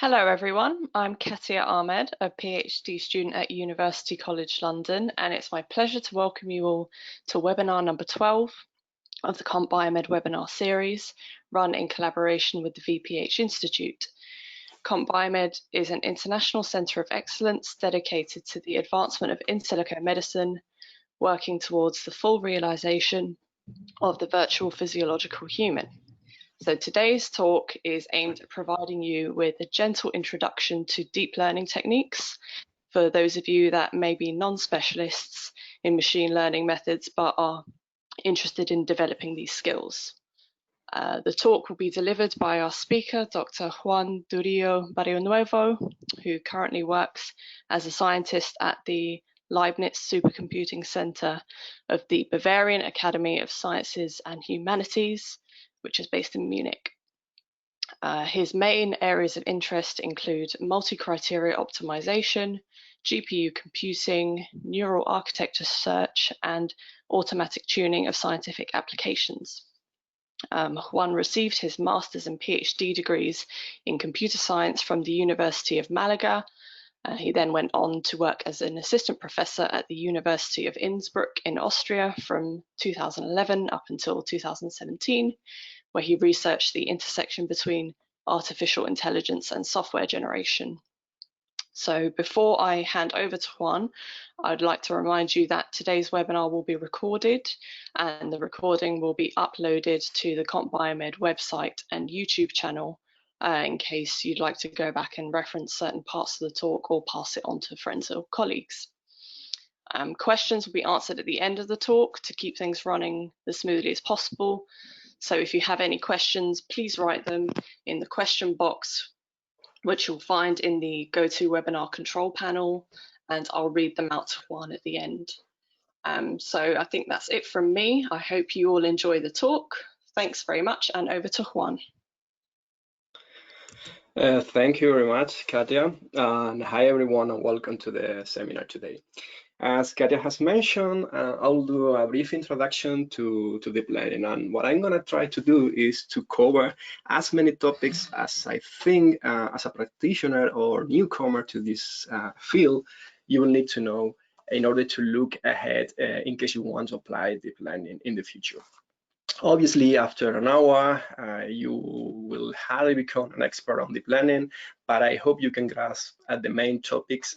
Hello everyone, I'm Katia Ahmed, a PhD student at University College London, and it's my pleasure to welcome you all to webinar number 12 of the CompBioMed webinar series, run in collaboration with the VPH Institute. CompBioMed is an international centre of excellence dedicated to the advancement of in silico medicine, working towards the full realisation of the virtual physiological human. So today's talk is aimed at providing you with a gentle introduction to deep learning techniques for those of you that may be non-specialists in machine learning methods but are interested in developing these skills. The talk will be delivered by our speaker, Dr. Juan Durillo Barrioneuvo, who currently works as a scientist at the Leibniz Supercomputing Centre of the Bavarian Academy of Sciences and Humanities, which is based in Munich. His main areas of interest include multi-criteria optimization, GPU computing, neural architecture search, and automatic tuning of scientific applications. Juan received his master's and PhD degrees in computer science from the University of Malaga. He then went on to work as an assistant professor at the University of Innsbruck in Austria from 2011 up until 2017, where he researched the intersection between artificial intelligence and software generation. So before I hand over to Juan, I'd like to remind you that today's webinar will be recorded, and the recording will be uploaded to the CompBioMed website and YouTube channel in case you'd like to go back and reference certain parts of the talk or pass it on to friends or colleagues. Questions will be answered at the end of the talk to keep things running as smoothly as possible. So if you have any questions, please write them in the question box, which you'll find in the GoToWebinar control panel, and I'll read them out to Juan at the end. So I think that's it from me. I hope you all enjoy the talk. Thanks very much, and over to Juan. Thank you very much, Katia. And hi, everyone, and welcome to the seminar today. As Katia has mentioned, I'll do a brief introduction to deep learning. And what I'm going to try to do is to cover as many topics as I think as a practitioner or newcomer to this field, you will need to know in order to look ahead in case you want to apply deep learning in the future. Obviously, after an hour, you will hardly become an expert on deep learning, but I hope you can grasp at the main topics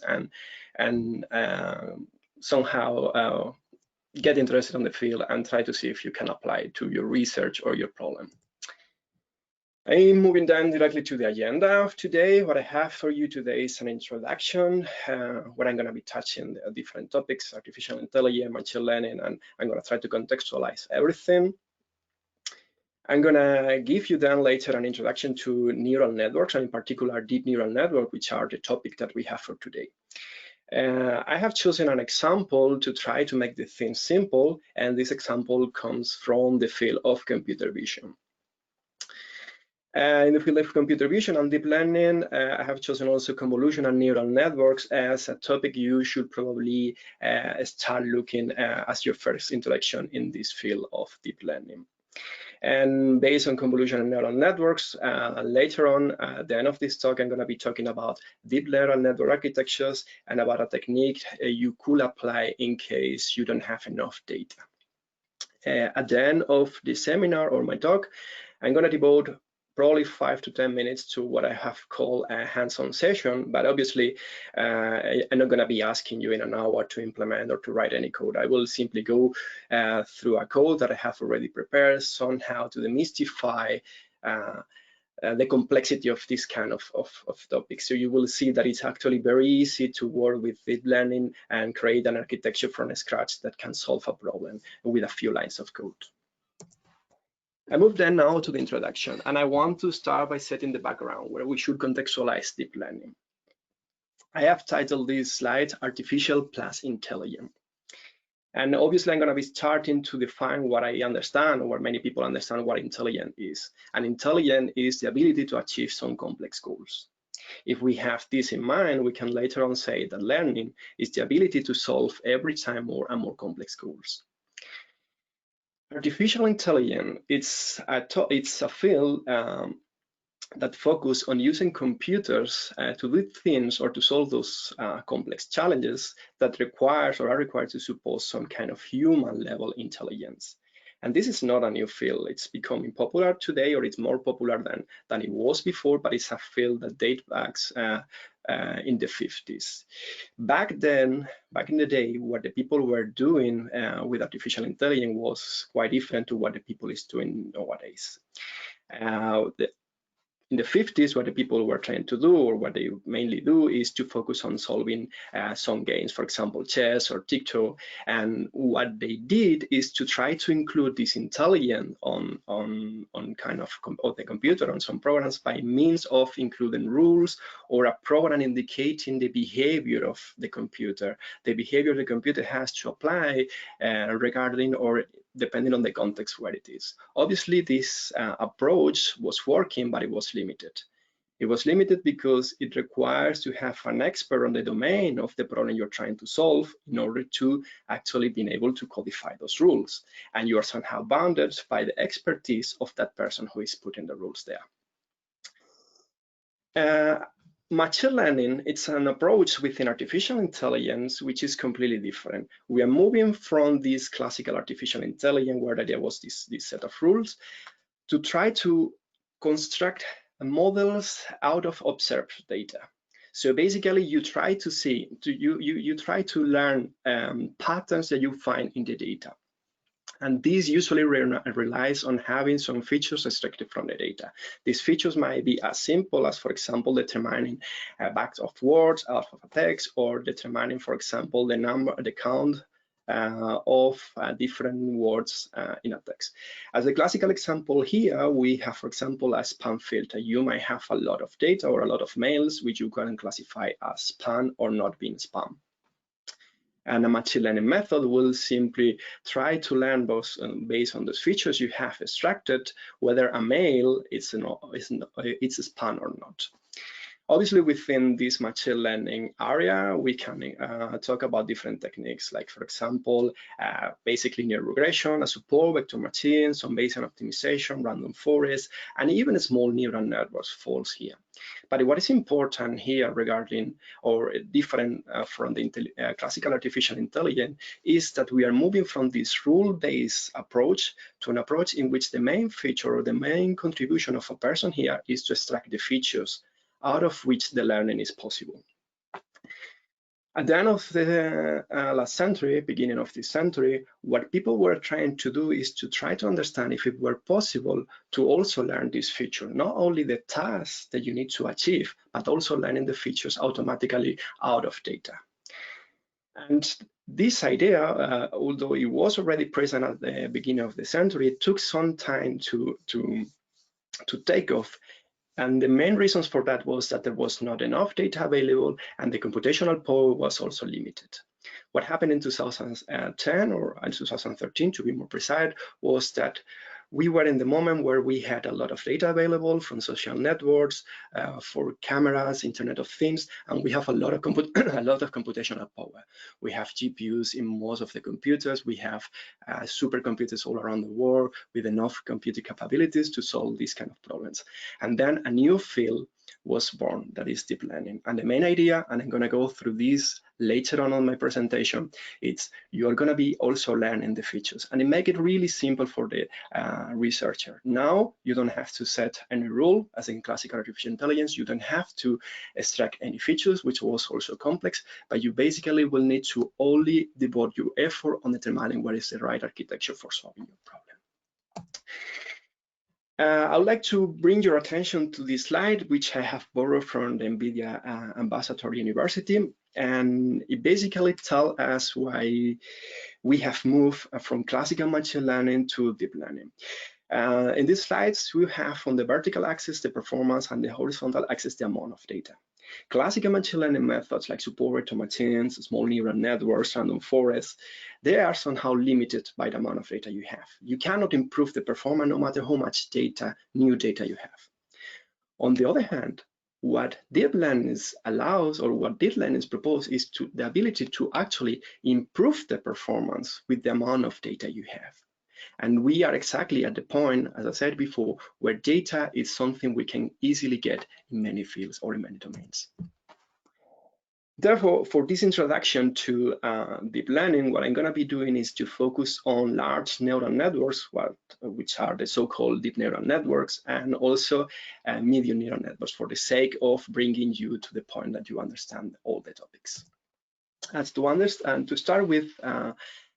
and somehow get interested in the field and try to see if you can apply it to your research or your problem. I'm moving down directly to the agenda of today. What I have for you today is an introduction where I'm going to be touching different topics, artificial intelligence, machine learning, and I'm going to try to contextualize everything. I'm going to give you then later an introduction to neural networks, and in particular deep neural network, which are the topic that we have for today. I have chosen an example to try to make the thing simple, and this example comes from the field of computer vision. In the field of computer vision and deep learning, I have chosen also convolutional neural networks as a topic you should probably start looking as your first introduction in this field of deep learning. And based on convolutional neural networks, later on, at the end of this talk, I'm going to be talking about deep neural network architectures and about a technique you could apply in case you don't have enough data. At the end of the seminar or my talk, I'm going to devote probably 5 to 10 minutes to what I have called a hands-on session, but obviously I'm not going to be asking you in an hour to implement or to write any code. I will simply go through a code that I have already prepared somehow to demystify the complexity of this kind of topics. So you will see that it's actually very easy to work with deep learning and create an architecture from scratch that can solve a problem with a few lines of code. I move then now to the introduction, and I want to start by setting the background where we should contextualize deep learning. I have titled this slide Artificial plus Intelligent. And obviously I'm going to be starting to define what I understand, or what many people understand what intelligent is. And intelligent is the ability to achieve some complex goals. If we have this in mind, we can later on say that learning is the ability to solve every time more and more complex goals. Artificial intelligence, it's a field that focus on using computers to do things or to solve those complex challenges that requires or are required to suppose some kind of human level intelligence. And this is not a new field. It's becoming popular today, or it's more popular than it was before, but it's a field that dates back in the 50s. Back then, back in the day, what the people were doing with artificial intelligence was quite different to what the people is doing nowadays. In the 50s, what the people were trying to do, or what they mainly do, is to focus on solving some games, for example, chess or tic-tac. And what they did is to try to include this intelligence on kind of the computer, on some programs, by means of including rules or a program indicating the behavior of the computer. The behavior the computer has to apply regarding or depending on the context where it is. Obviously, this approach was working, but it was limited. It was limited because it requires to have an expert on the domain of the problem you're trying to solve in order to actually be able to codify those rules. And you are somehow bounded by the expertise of that person who is putting the rules there. Machine learning, it's an approach within artificial intelligence which is completely different. We are moving from this classical artificial intelligence where there was this set of rules to try to construct models out of observed data. So basically, you try to see, you try to learn patterns that you find in the data. And this usually relies on having some features extracted from the data. These features might be as simple as, for example, determining backs of words out of a text, or determining, for example, the count of different words in a text. As a classical example here, we have, for example, a spam filter. You might have a lot of data or a lot of mails which you can classify as spam or not being spam. And a machine learning method will simply try to learn both based on those features you have extracted, whether a mail is spam or not. Obviously, within this machine learning area, we can talk about different techniques, like, for example, basic linear regression, a support vector machine, some Bayesian optimization, random forest, and even small neural networks falls here. But what is important here regarding, or different from the classical artificial intelligence, is that we are moving from this rule-based approach to an approach in which the main feature or the main contribution of a person here is to extract the features out of which the learning is possible. At the end of the last century, beginning of this century, what people were trying to do is to try to understand if it were possible to also learn this feature, not only the tasks that you need to achieve, but also learning the features automatically out of data. And this idea, although it was already present at the beginning of the century, it took some time to take off. And the main reasons for that was that there was not enough data available, and the computational power was also limited. What happened in 2010 or in 2013, to be more precise, was that we were in the moment where we had a lot of data available from social networks, for cameras, Internet of Things, and we have a lot of computational power. We have GPUs in most of the computers. We have supercomputers all around the world with enough computing capabilities to solve these kind of problems. And then a new field was born, that is deep learning. And the main idea, and I'm going to go through this later on my presentation, it's you're going to be also learning the features, and it make it really simple for the researcher. Now you don't have to set any rule, as in classical artificial intelligence. You don't have to extract any features, which was also complex, but you basically will need to only devote your effort on determining what is the right architecture for solving your problem. I would like to bring your attention to this slide, which I have borrowed from the NVIDIA Ambassador University, and it basically tells us why we have moved from classical machine learning to deep learning. In these slides, we have on the vertical axis the performance, and the horizontal axis the amount of data. Classical machine learning methods like support vector machines, small neural networks, random forests, they are somehow limited by the amount of data you have. You cannot improve the performance no matter how much data, new data you have. On the other hand, what deep learning allows, or what deep learning proposes, is the ability to actually improve the performance with the amount of data you have. And we are exactly at the point, as I said before, where data is something we can easily get in many fields or in many domains. Therefore, for this introduction to deep learning, what I'm going to be doing is to focus on large neural networks, which are the so-called deep neural networks, and also medium neural networks, for the sake of bringing you to the point that you understand all the topics. As to understand, to start with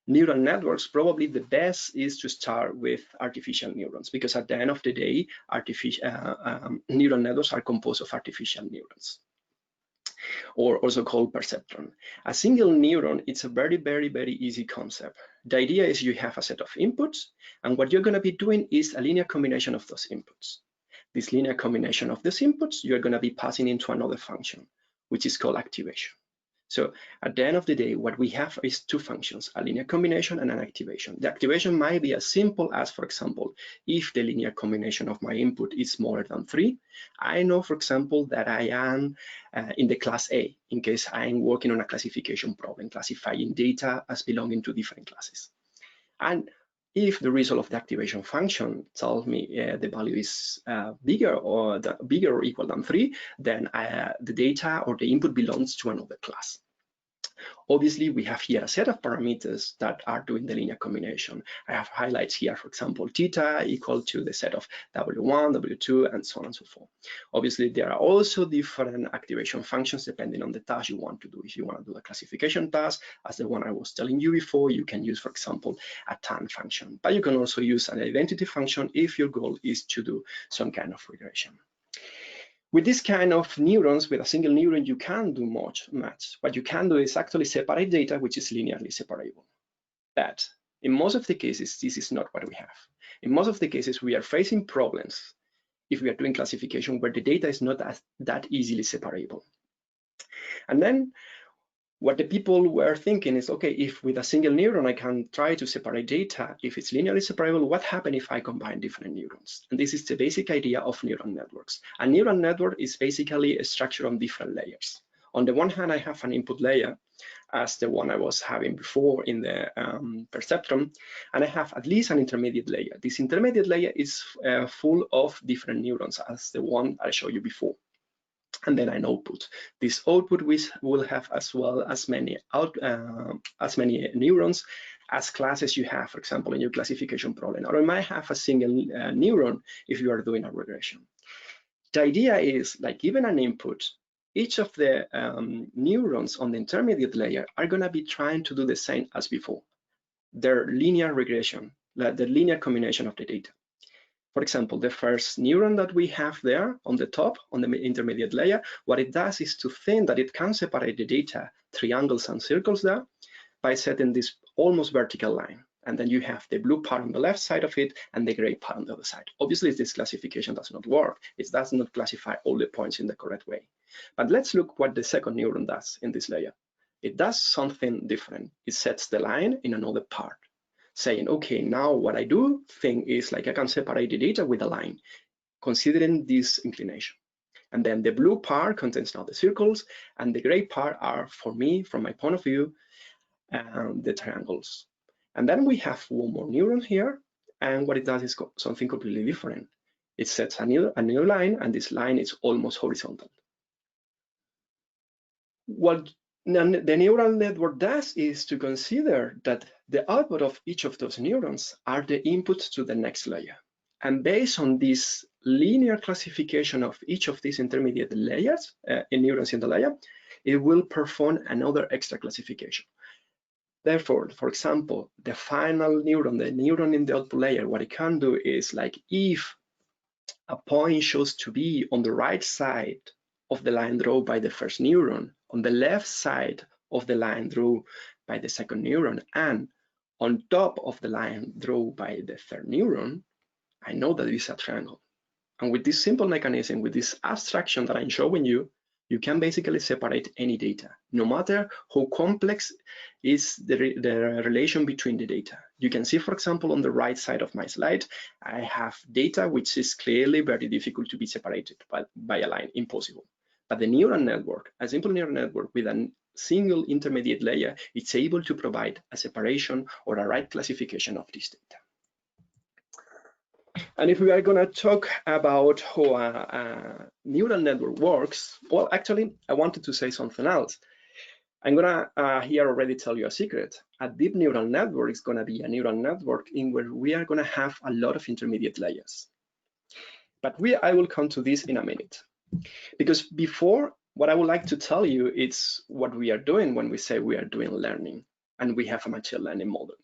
neural networks, probably the best is to start with artificial neurons, because at the end of the day, neural networks are composed of artificial neurons, or also called perceptron. A single neuron, it's a very, very, very easy concept. The idea is you have a set of inputs, and what you're going to be doing is a linear combination of those inputs. This linear combination of those inputs, you're going to be passing into another function, which is called activation. So at the end of the day, what we have is two functions, a linear combination and an activation. The activation might be as simple as, for example, if the linear combination of my input is smaller than 3, I know, for example, that I am in the class A, in case I'm working on a classification problem, classifying data as belonging to different classes. And if the result of the activation function tells me the value is bigger or equal than 3, then the data or the input belongs to another class. Obviously, we have here a set of parameters that are doing the linear combination. I have highlights here, for example, theta equal to the set of W1, W2, and so on and so forth. Obviously, there are also different activation functions depending on the task you want to do. If you want to do a classification task, as the one I was telling you before, you can use, for example, a tan function. But you can also use an identity function if your goal is to do some kind of regression. With this kind of neurons, with a single neuron, you can't do much. What you can do is actually separate data, which is linearly separable. But in most of the cases, this is not what we have. In most of the cases, we are facing problems if we are doing classification where the data is not that easily separable. And then what the people were thinking is, okay, if with a single neuron I can try to separate data, if it's linearly separable, what happens if I combine different neurons? And this is the basic idea of neural networks. A neural network is basically a structure on different layers. On the one hand, I have an input layer, as the one I was having before in the Perceptron, and I have at least an intermediate layer. This intermediate layer is full of different neurons, as the one I showed you before. And then an output. This output will have as well as many neurons as classes you have, for example, in your classification problem. Or you might have a single neuron if you are doing a regression. The idea is, like given an input, each of the neurons on the intermediate layer are going to be trying to do the same as before. Their linear regression, the linear combination of the data. For example, the first neuron that we have there on the top, on the intermediate layer, what it does is to think that it can separate the data, triangles and circles there, by setting this almost vertical line. And then you have the blue part on the left side of it and the gray part on the other side. Obviously, this classification does not work. It does not classify all the points in the correct way. But let's look what the second neuron does in this layer. It does something different. It sets the line in another part, saying, okay, now what I do think is like I can separate the data with a line, considering this inclination. And then the blue part contains now the circles, and the gray part are, for me, from my point of view, the triangles. And then we have one more neuron here, and what it does is something completely different. It sets a new line, and this line is almost horizontal. What the neural network does is to consider that the output of each of those neurons are the inputs to the next layer. And based on this linear classification of each of these intermediate layers, in neurons in the layer, it will perform another extra classification. Therefore, for example, the final neuron, the neuron in the output layer, what it can do is, like, if a point shows to be on the right side of the line drawn by the first neuron, on the left side of the line drawn by the second neuron, and on top of the line drawn by the third neuron, I know that it is a triangle. And with this simple mechanism, with this abstraction that I'm showing you, you can basically separate any data, no matter how complex is the relation between the data. You can see, for example, on the right side of my slide, I have data which is clearly very difficult to be separated by a line, impossible. But the neural network, a simple neural network with a single intermediate layer, it's able to provide a separation or a right classification of this data. And if we are going to talk about how a neural network works, well, actually, I wanted to say something else. I'm going to here already tell you a secret. A deep neural network is going to be a neural network in where we are going to have a lot of intermediate layers. But I will come to this in a minute. Because before, what I would like to tell you is what we are doing when we say we are doing learning and we have a machine learning model.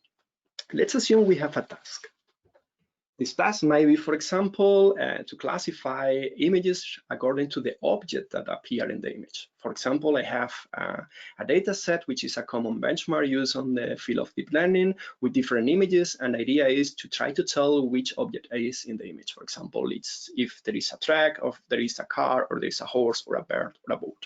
Let's assume we have a task. This task might be, for example, to classify images according to the object that appear in the image. For example, I have a data set, which is a common benchmark used on the field of deep learning with different images. And the idea is to try to tell which object is in the image. For example, it's if there is a truck, or there is a car, or there is a horse, or a bird, or a boat.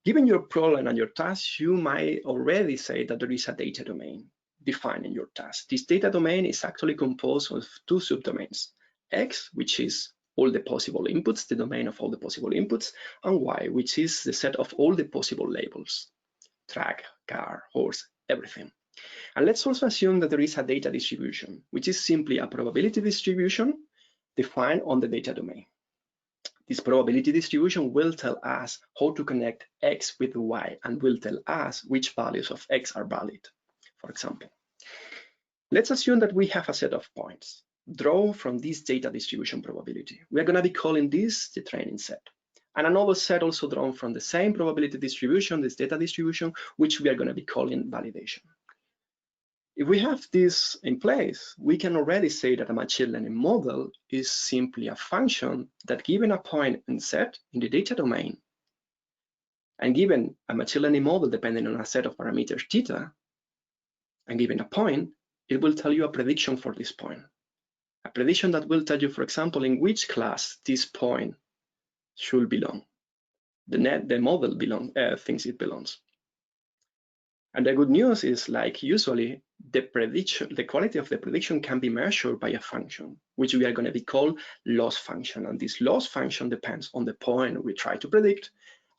Given your problem and your task, you might already say that there is a data domain defined in your task. This data domain is actually composed of two subdomains: X, which is all the possible inputs, the domain of all the possible inputs, and Y, which is the set of all the possible labels: truck, car, horse, everything. And let's also assume that there is a data distribution, which is simply a probability distribution defined on the data domain. This probability distribution will tell us how to connect X with Y and will tell us which values of X are valid. For example, let's assume that we have a set of points drawn from this data distribution probability. We are going to be calling this the training set. And another set also drawn from the same probability distribution, this data distribution, which we are going to be calling validation. If we have this in place, we can already say that a machine learning model is simply a function that, given a point and set in the data domain, and given a machine learning model depending on a set of parameters theta, and given a point, it will tell you a prediction for this point. A prediction that will tell you, for example, in which class this point should belong. The model thinks it belongs. And the good news is, like usually, the quality of the prediction can be measured by a function, which we are going to be called loss function. And this loss function depends on the point we try to predict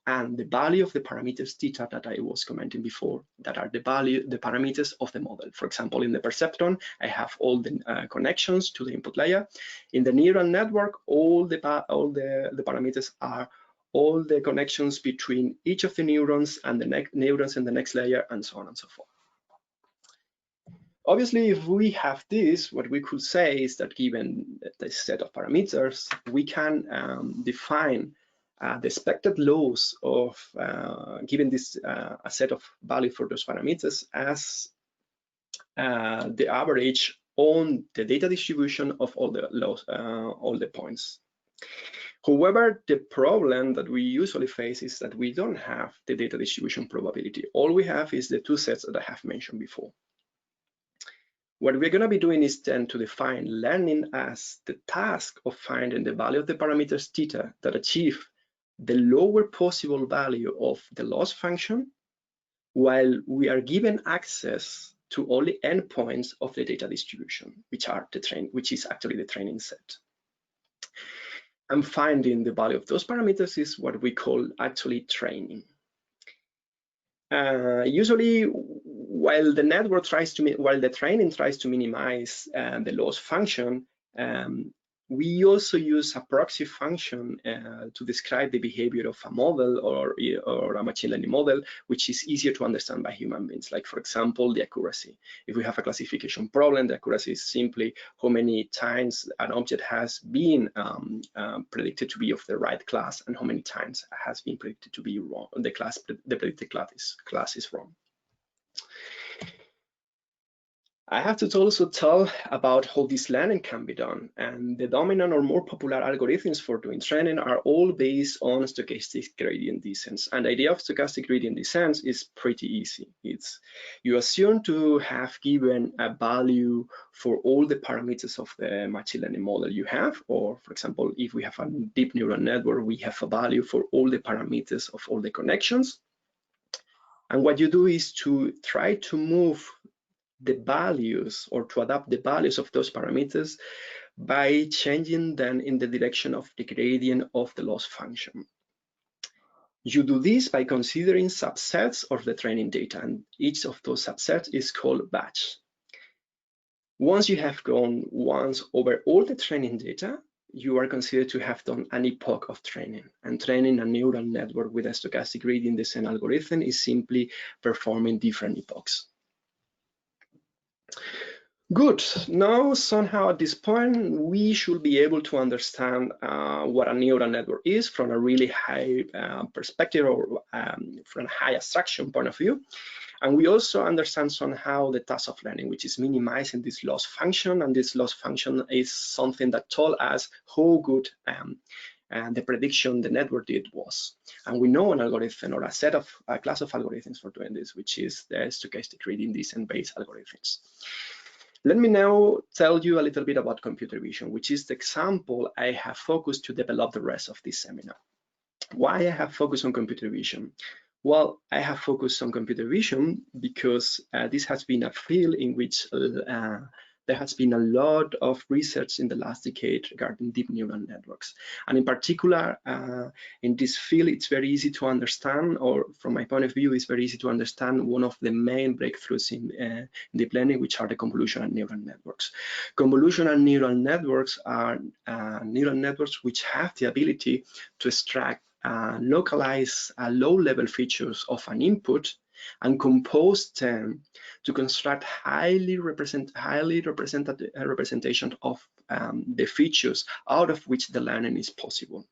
and the value of the parameters theta that I was commenting before, that are the parameters of the model. For example, in the Perceptron, I have all the connections to the input layer. In the neural network, all the parameters are all the connections between each of the neurons and the neurons in the next layer, and so on and so forth. Obviously, if we have this, what we could say is that given the set of parameters, we can define the expected loss of given this a set of value for those parameters as the average on the data distribution of all the points. However, the problem that we usually face is that we don't have the data distribution probability. All we have is the two sets that I have mentioned before. What we're going to be doing is then to define learning as the task of finding the value of the parameters theta that achieve the lower possible value of the loss function, while we are given access to all the endpoints of the data distribution, which is actually the training set. And finding the value of those parameters is what we call actually training. Usually, while the training tries to minimize the loss function, we also use a proxy function to describe the behavior of a model or a machine learning model, which is easier to understand by human beings. Like, for example, the accuracy. If we have a classification problem, the accuracy is simply how many times an object has been predicted to be of the right class and how many times it has been predicted to be wrong. The predicted class is wrong. I have to also tell about how this learning can be done, and the dominant or more popular algorithms for doing training are all based on stochastic gradient descent. And the idea of stochastic gradient descent is pretty easy. You assume to have given a value for all the parameters of the machine learning model you have, or for example, if we have a deep neural network, we have a value for all the parameters of all the connections. And what you do is to try to move the values or to adapt the values of those parameters by changing them in the direction of the gradient of the loss function. You do this by considering subsets of the training data, and each of those subsets is called batch. Once you have gone once over all the training data, you are considered to have done an epoch of training. And training a neural network with a stochastic gradient descent algorithm is simply performing different epochs. Good. Now, somehow at this point, we should be able to understand what a neural network is from a really high perspective, or from a high abstraction point of view. And we also understand somehow the task of learning, which is minimizing this loss function. And this loss function is something that told us how good the prediction the network did was. And we know an algorithm, or a class of algorithms for doing this, which is the stochastic gradient descent-based algorithms. Let me now tell you a little bit about computer vision, which is the example I have focused to develop the rest of this seminar. Why I have focused on computer vision? Well, I have focused on computer vision because this has been a field in which there has been a lot of research in the last decade regarding deep neural networks. And in particular, in this field, it's very easy to understand, or from my point of view, it's very easy to understand one of the main breakthroughs in deep learning, which are the convolutional neural networks. Convolutional neural networks are neural networks which have the ability to extract localize low-level features of an input and compose them to construct highly representative representation of the features out of which the learning is possible.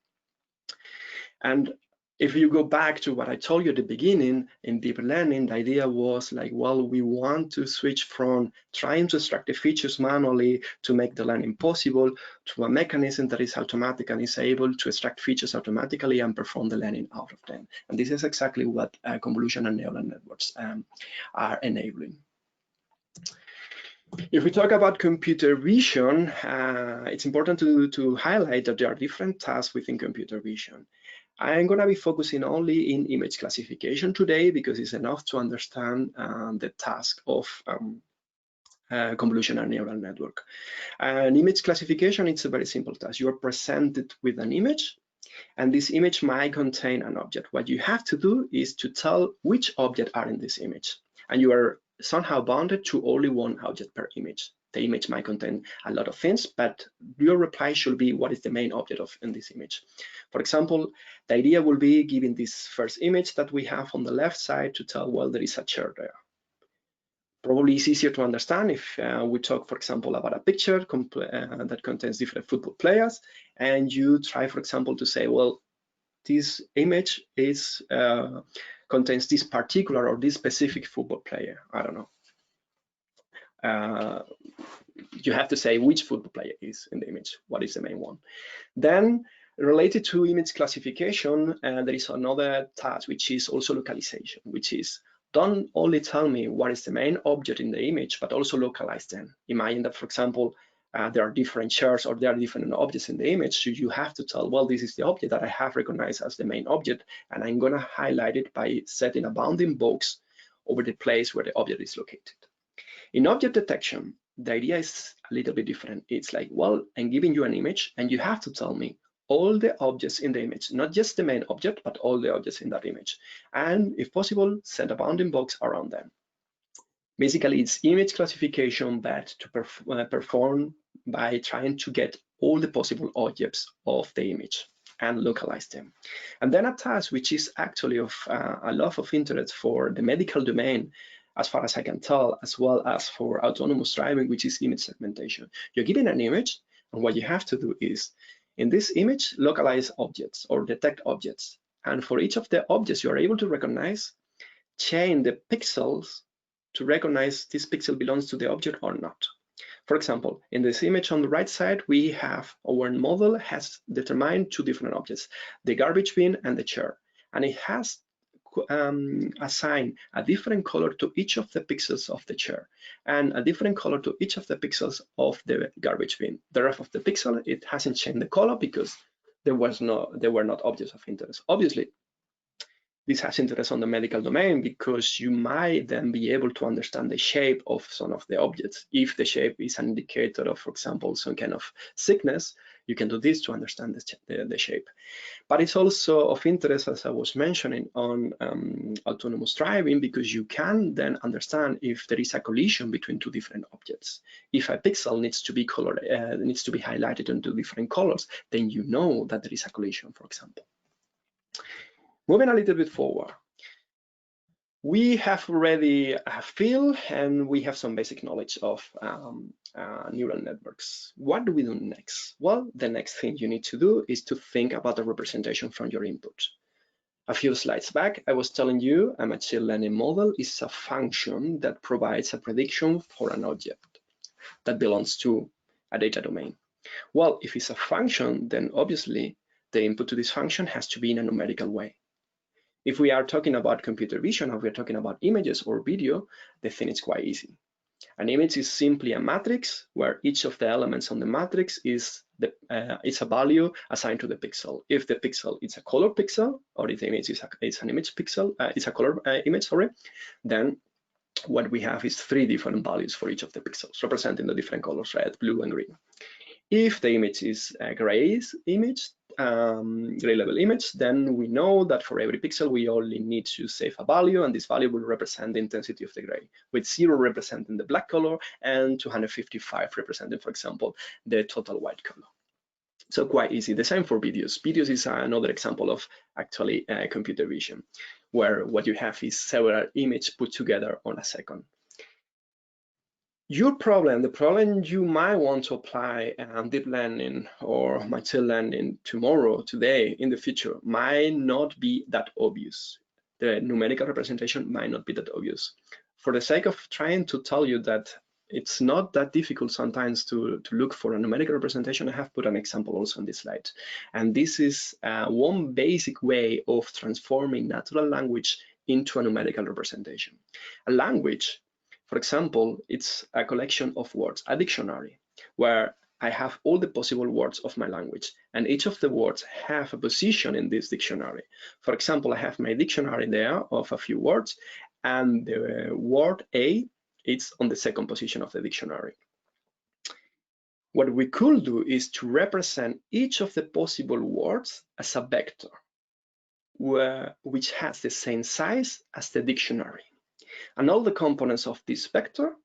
And if you go back to what I told you at the beginning, in deep learning, the idea was like, well, we want to switch from trying to extract the features manually to make the learning possible to a mechanism that is automatic and is able to extract features automatically and perform the learning out of them. And this is exactly what convolutional neural networks are enabling. If we talk about computer vision, it's important to highlight that there are different tasks within computer vision. I'm going to be focusing only in image classification today because it's enough to understand the task of convolutional neural network. And image classification, it's a very simple task. You are presented with an image, and this image might contain an object. What you have to do is to tell which object are in this image, and you are somehow bounded to only one object per image. The image might contain a lot of things, but your reply should be what is the main object in this image. For example, the idea will be, given this first image that we have on the left side, to tell, well, there is a chair there. Probably it's easier to understand if we talk, for example, about a picture that contains different football players, and you try, for example, to say, well, this image is contains this particular or this specific football player. I don't know. You have to say which football player is in the image, what is the main one. Then, related to image classification, there is another task, which is also localization, which is don't only tell me what is the main object in the image, but also localize them. Imagine that, for example, there are different chairs or there are different objects in the image, so you have to tell, well, this is the object that I have recognized as the main object, and I'm going to highlight it by setting a bounding box over the place where the object is located. In object detection, the idea is a little bit different. It's like, well, I'm giving you an image, and you have to tell me all the objects in the image, not just the main object, but all the objects in that image. And if possible, set a bounding box around them. Basically, it's image classification, but to perform by trying to get all the possible objects of the image and localize them. And then a task which is actually of a lot of interest for the medical domain, as far as I can tell, as well as for autonomous driving, which is image segmentation. You're given an image, and what you have to do is, in this image, localize objects or detect objects. And for each of the objects you are able to recognize, chain the pixels to recognize this pixel belongs to the object or not. For example, in this image on the right side, we have our model has determined two different objects, the garbage bin and the chair. And it has assign a different color to each of the pixels of the chair and a different color to each of the pixels of the garbage bin. The rest of the pixel, it hasn't changed the color because they were not objects of interest. Obviously, this has interest on the medical domain because you might then be able to understand the shape of some of the objects. If the shape is an indicator of, for example, some kind of sickness, You can do this to understand the shape. But it's also of interest, as I was mentioning, on autonomous driving, because you can then understand if there is a collision between two different objects. If a pixel needs to be highlighted in two different colors, then you know that there is a collision, for example. Moving a little bit forward, we have already a feel and we have some basic knowledge of neural networks. What do we do next? Well, the next thing you need to do is to think about the representation from your input. A few slides back, I was telling you a machine learning model is a function that provides a prediction for an object that belongs to a data domain. Well, if it's a function, then obviously the input to this function has to be in a numerical way. If we are talking about computer vision, or we're talking about images or video, the thing is quite easy. An image is simply a matrix where each of the elements on the matrix is a value assigned to the pixel. If the pixel is a color pixel, or if the image is an image pixel, it's a color image, sorry, then what we have is 3 different values for each of the pixels, representing the different colors, red, blue, and green. If the image is a gray image, gray level image, then we know that for every pixel we only need to save a value, and this value will represent the intensity of the gray, with 0 representing the black color and 255 representing, for example, the total white color. So quite easy. The same for videos. Videos is another example of actually computer vision, where what you have is several images put together on a second. Your problem, the problem you might want to apply deep learning or machine learning tomorrow, today, in the future, might not be that obvious. The numerical representation might not be that obvious. For the sake of trying to tell you that it's not that difficult sometimes to look for a numerical representation, I have put an example also on this slide. And this is one basic way of transforming natural language into a numerical representation. A language, for example, it's a collection of words, a dictionary, where I have all the possible words of my language, and each of the words have a position in this dictionary. For example, I have my dictionary there of a few words, and the word A is on the second position of the dictionary. What we could do is to represent each of the possible words as a vector, which has the same size as the dictionary. And all the components of this vector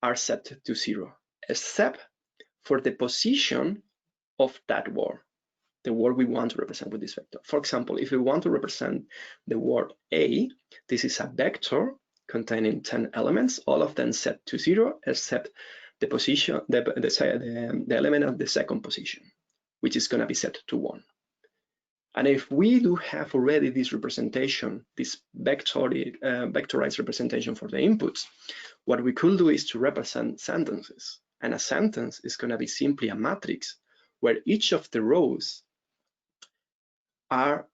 are set to 0, except for the position of that word, the word we want to represent with this vector. For example, if we want to represent the word A, this is a vector containing 10 elements, all of them set to 0, except the position, the element of the second position, which is going to be set to 1. And if we do have already this representation, this vectorized representation for the inputs, what we could do is to represent sentences. And a sentence is going to be simply a matrix where each of the rows are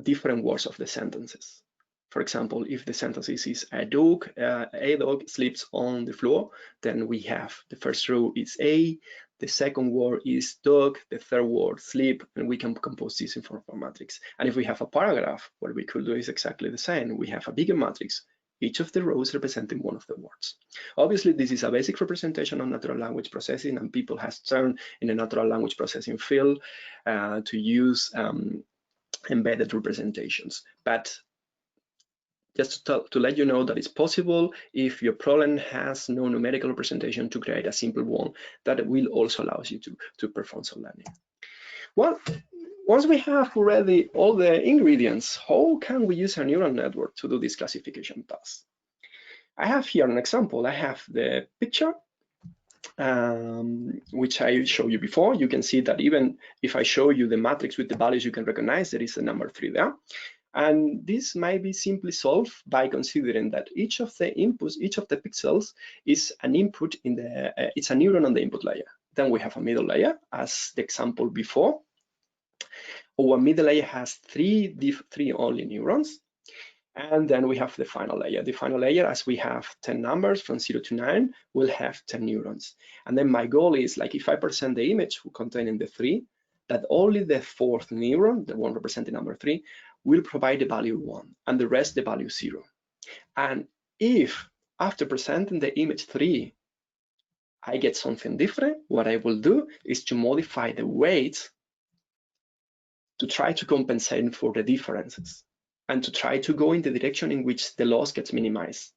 different words of the sentences. For example, if the sentence is a dog sleeps on the floor, then we have the first row is A, the second word is dog, the third word sleep, and we can compose this in form of a matrix. And if we have a paragraph, what we could do is exactly the same. We have a bigger matrix, each of the rows representing one of the words. Obviously, this is a basic representation of natural language processing, and people have turned in the natural language processing field to use embedded representations. But just to let you know that it's possible, if your problem has no numerical representation, to create a simple one that will also allow you to perform some learning. Well, once we have already all the ingredients, how can we use a neural network to do this classification task? I have here an example. I have the picture, which I showed you before. You can see that even if I show you the matrix with the values, you can recognize there is a number 3 there. And this might be simply solved by considering that each of the inputs, each of the pixels is an input in the, it's a neuron on the input layer. Then we have a middle layer, as the example before. Our middle layer has three only neurons. And then we have the final layer. The final layer, as we have 10 numbers from 0 to 9, will have 10 neurons. And then my goal is, like, if I present the image containing the 3, that only the 4th neuron, the one representing number 3, will provide the value 1, and the rest the value 0. And if after presenting the image 3, I get something different, what I will do is to modify the weights to try to compensate for the differences and to try to go in the direction in which the loss gets minimized.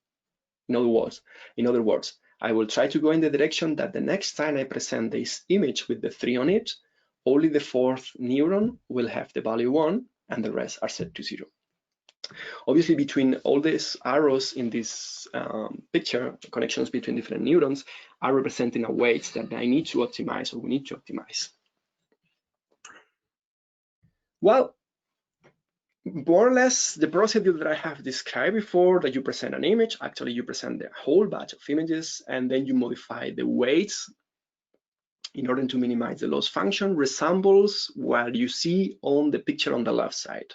In other words, I will try to go in the direction that the next time I present this image with the 3 on it, only the 4th neuron will have the value 1 and the rest are set to 0. Obviously, between all these arrows in this picture, connections between different neurons are representing a weight that I need to optimize, or we need to optimize. Well, more or less the procedure that I have described before, that you present an image, actually you present the whole batch of images, and then you modify the weights in order to minimize the loss function, resembles what you see on the picture on the left side.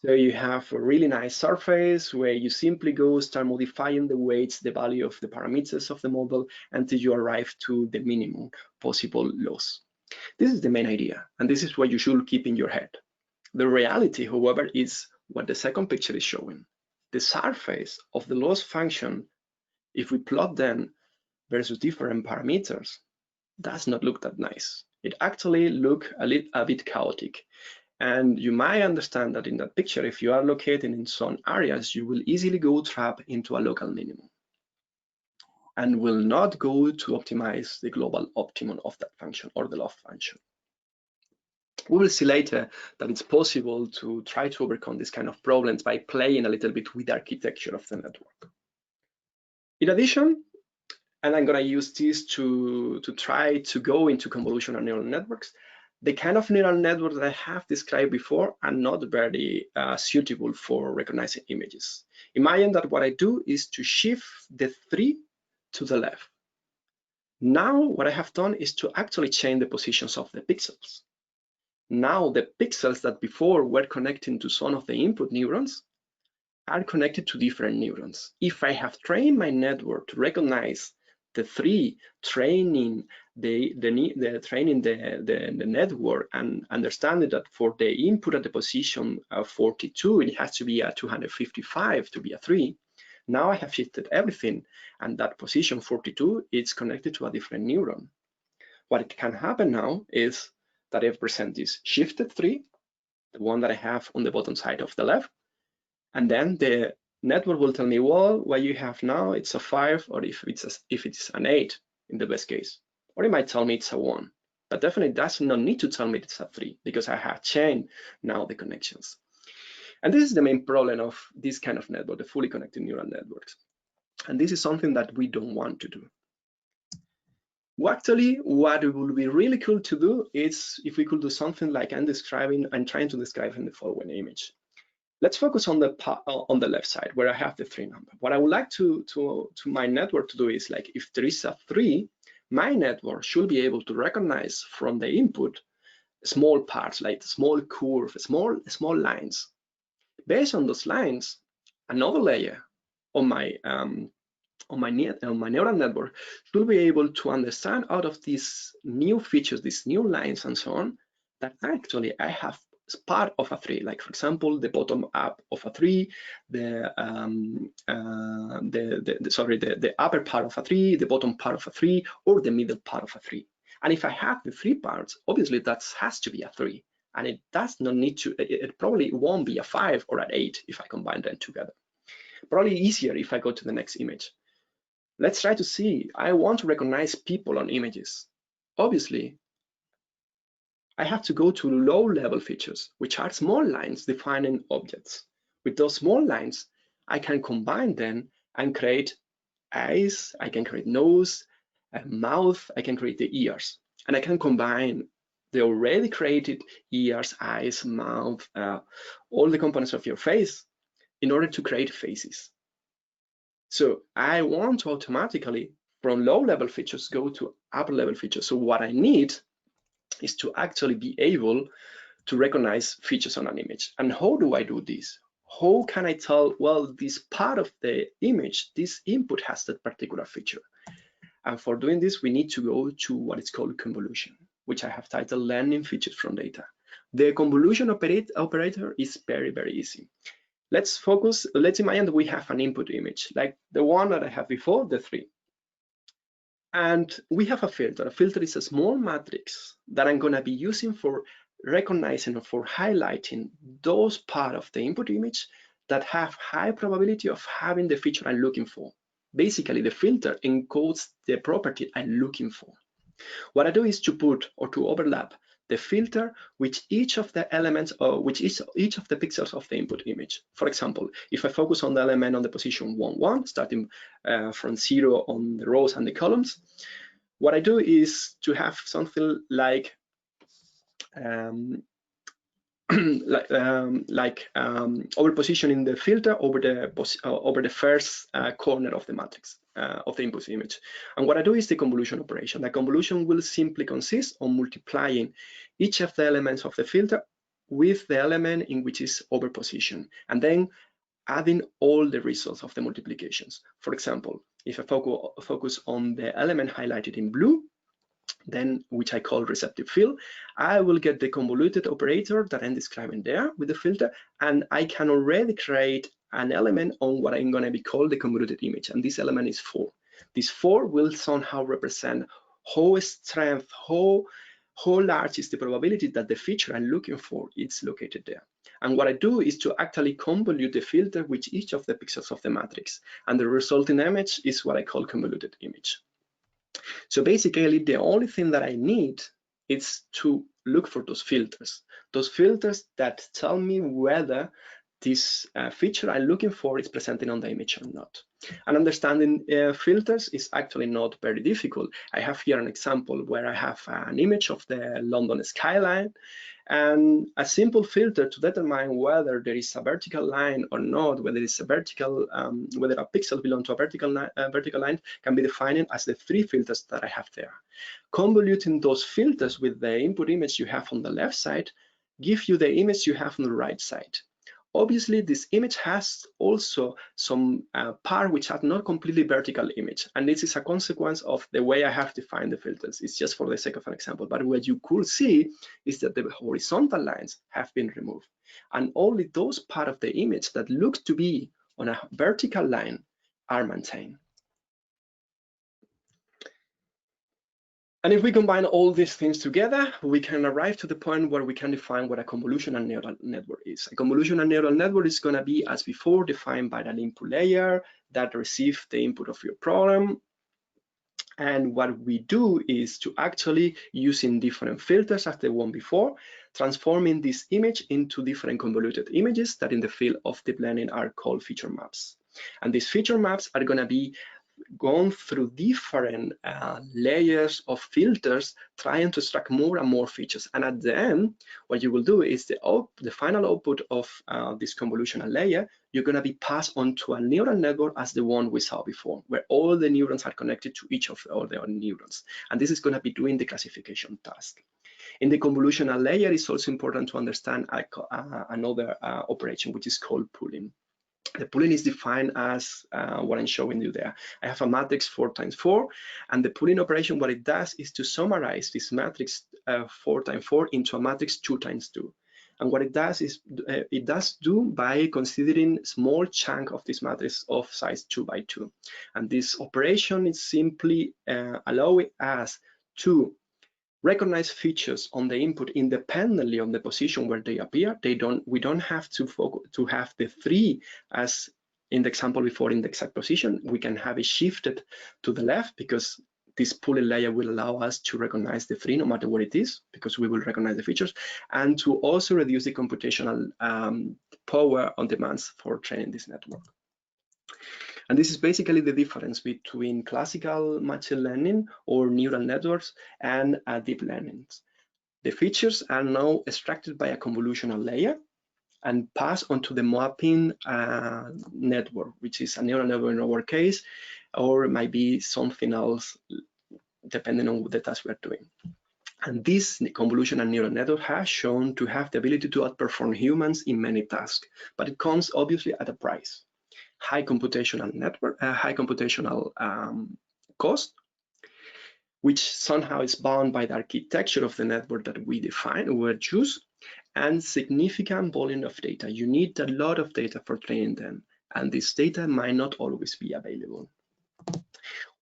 So you have a really nice surface where you simply start modifying the weights, the value of the parameters of the model until you arrive to the minimum possible loss. This is the main idea, and this is what you should keep in your head. The reality, however, is what the second picture is showing. The surface of the loss function, if we plot them versus different parameters, does not look that nice. It actually looks a bit chaotic. And you might understand that in that picture, if you are located in some areas, you will easily go trap into a local minimum and will not go to optimize the global optimum of that function or the loss function. We will see later that it's possible to try to overcome these kind of problems by playing a little bit with the architecture of the network. In addition, and I'm going to use this to try to go into convolutional neural networks, the kind of neural networks that I have described before are not very suitable for recognizing images. Imagine that what I do is to shift the 3 to the left. Now what I have done is to actually change the positions of the pixels. Now the pixels that before were connecting to some of the input neurons are connected to different neurons. If I have trained my network to recognize the 3, training the network and understanding that for the input at the position of 42, it has to be a 255 to be a 3. Now I have shifted everything, and that position 42 is connected to a different neuron. What can happen now is that I present this shifted 3, the one that I have on the bottom side of the left, and then the network will tell me, well, what you have now, it's a 5, or if it's an 8 in the best case, or it might tell me it's a 1, but definitely does not need to tell me it's a 3 because I have changed now the connections. And this is the main problem of this kind of network, the fully connected neural networks. And this is something that we don't want to do. Well, actually, what would be really cool to do is if we could do something like I'm trying to describe in the following image. Let's focus on the left side where I have the 3 number. What I would like to my network to do is, like, if there is a 3, my network should be able to recognize from the input small parts, like small curves, small lines. Based on those lines, another layer on my neural network should be able to understand out of these new features, these new lines and so on, that actually I have part of a 3, like for example the bottom up of a 3, the upper part of a 3, the bottom part of a 3, or the middle part of a 3. And if I have the 3 parts, obviously that has to be a 3, and it does not need to, it probably won't be a 5 or an 8 if I combine them together. Probably easier if I go to the next image. Let's try to see, I want to recognize people on images. Obviously, I have to go to low-level features, which are small lines defining objects. With those small lines, I can combine them and create eyes, I can create nose, a mouth, I can create the ears. And I can combine the already created ears, eyes, mouth, all the components of your face in order to create faces. So I want to automatically, from low-level features, go to upper-level features. So what I need is to actually be able to recognize features on an image. And how do I do this? How can I tell, well, this part of the image, this input has that particular feature? And for doing this, we need to go to what is called convolution, which I have titled Learning Features from Data. The convolution operator is very, very easy. Let's imagine that we have an input image, like the one that I have before, the 3. And we have a filter. A filter is a small matrix that I'm going to be using for recognizing or for highlighting those parts of the input image that have high probability of having the feature I'm looking for. Basically, the filter encodes the property I'm looking for. What I do is to put or to overlap the filter with each of the elements or which is each of the pixels of the input image. For example, if I focus on the element on the position 1, 1, starting from 0 on the rows and the columns, what I do is to have something like overpositioning the filter over the first corner of the matrix of the input image. And what I do is the convolution operation. The convolution will simply consist on multiplying each of the elements of the filter with the element in which is overpositioned, and then adding all the results of the multiplications. For example, if I focus on the element highlighted in blue, then which I call receptive field, I will get the convoluted operator that I'm describing there with the filter, and I can already create an element on what I'm going to be called the convoluted image, and this element is 4. This 4 will somehow represent how strength, how large is the probability that the feature I'm looking for is located there. And what I do is to actually convolute the filter with each of the pixels of the matrix, and the resulting image is what I call convoluted image. So basically, the only thing that I need is to look for those filters that tell me whether this feature I'm looking for is presenting on the image or not. And understanding filters is actually not very difficult. I have here an example where I have an image of the London skyline, and a simple filter to determine whether there is a vertical line or not, whether it's a vertical, whether a pixel belongs to a vertical line, can be defined as the 3 filters that I have there. Convoluting those filters with the input image you have on the left side give you the image you have on the right side. Obviously, this image has also some part which are not completely vertical image, and this is a consequence of the way I have defined the filters. It's just for the sake of an example, but what you could see is that the horizontal lines have been removed, and only those part of the image that looks to be on a vertical line are maintained. And if we combine all these things together, we can arrive to the point where we can define what a convolutional neural network is. A convolutional neural network is going to be, as before, defined by an input layer that receives the input of your program. And what we do is to actually, using different filters as the one before, transforming this image into different convoluted images that in the field of deep learning are called feature maps. And these feature maps are going to be gone through different layers of filters, trying to extract more and more features. And at the end, what you will do is the final output of this convolutional layer, you're going to be passed on to a neural network as the one we saw before, where all the neurons are connected to each of all the neurons. And this is going to be doing the classification task. In the convolutional layer, it's also important to understand another operation, which is called pooling. The pooling is defined as what I'm showing you there. I have a matrix 4 times 4, and the pooling operation, what it does is to summarize this matrix 4 times 4 into a matrix 2 times 2. And what it does is it does do by considering small chunk of this matrix of size 2 by 2. And this operation is simply allowing us to recognize features on the input independently of the position where they appear. We don't have to have the 3 as in the example before in the exact position. We can have it shifted to the left because this pooling layer will allow us to recognize the 3 no matter what it is, because we will recognize the features, and to also reduce the computational power on demands for training this network. And this is basically the difference between classical machine learning or neural networks and deep learning. The features are now extracted by a convolutional layer and passed onto the mapping network, which is a neural network in our case, or it might be something else, depending on the task we're doing. And this convolutional neural network has shown to have the ability to outperform humans in many tasks, but it comes obviously at a price. High computational cost, which somehow is bound by the architecture of the network that we define or choose, and significant volume of data. You need a lot of data for training them, and this data might not always be available.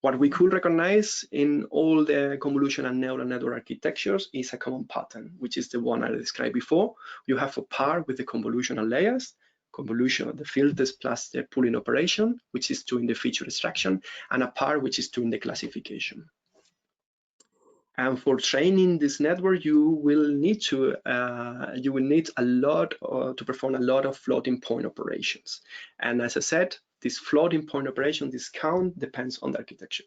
What we could recognize in all the convolutional and neural network architectures is a common pattern, which is the one I described before. You have a part with the convolutional layers, convolution, the filters plus the pooling operation, which is doing the feature extraction, and a part which is doing the classification. And for training this network, you will need a lot to perform a lot of floating point operations. And as I said, this floating point operation, this count, depends on the architecture.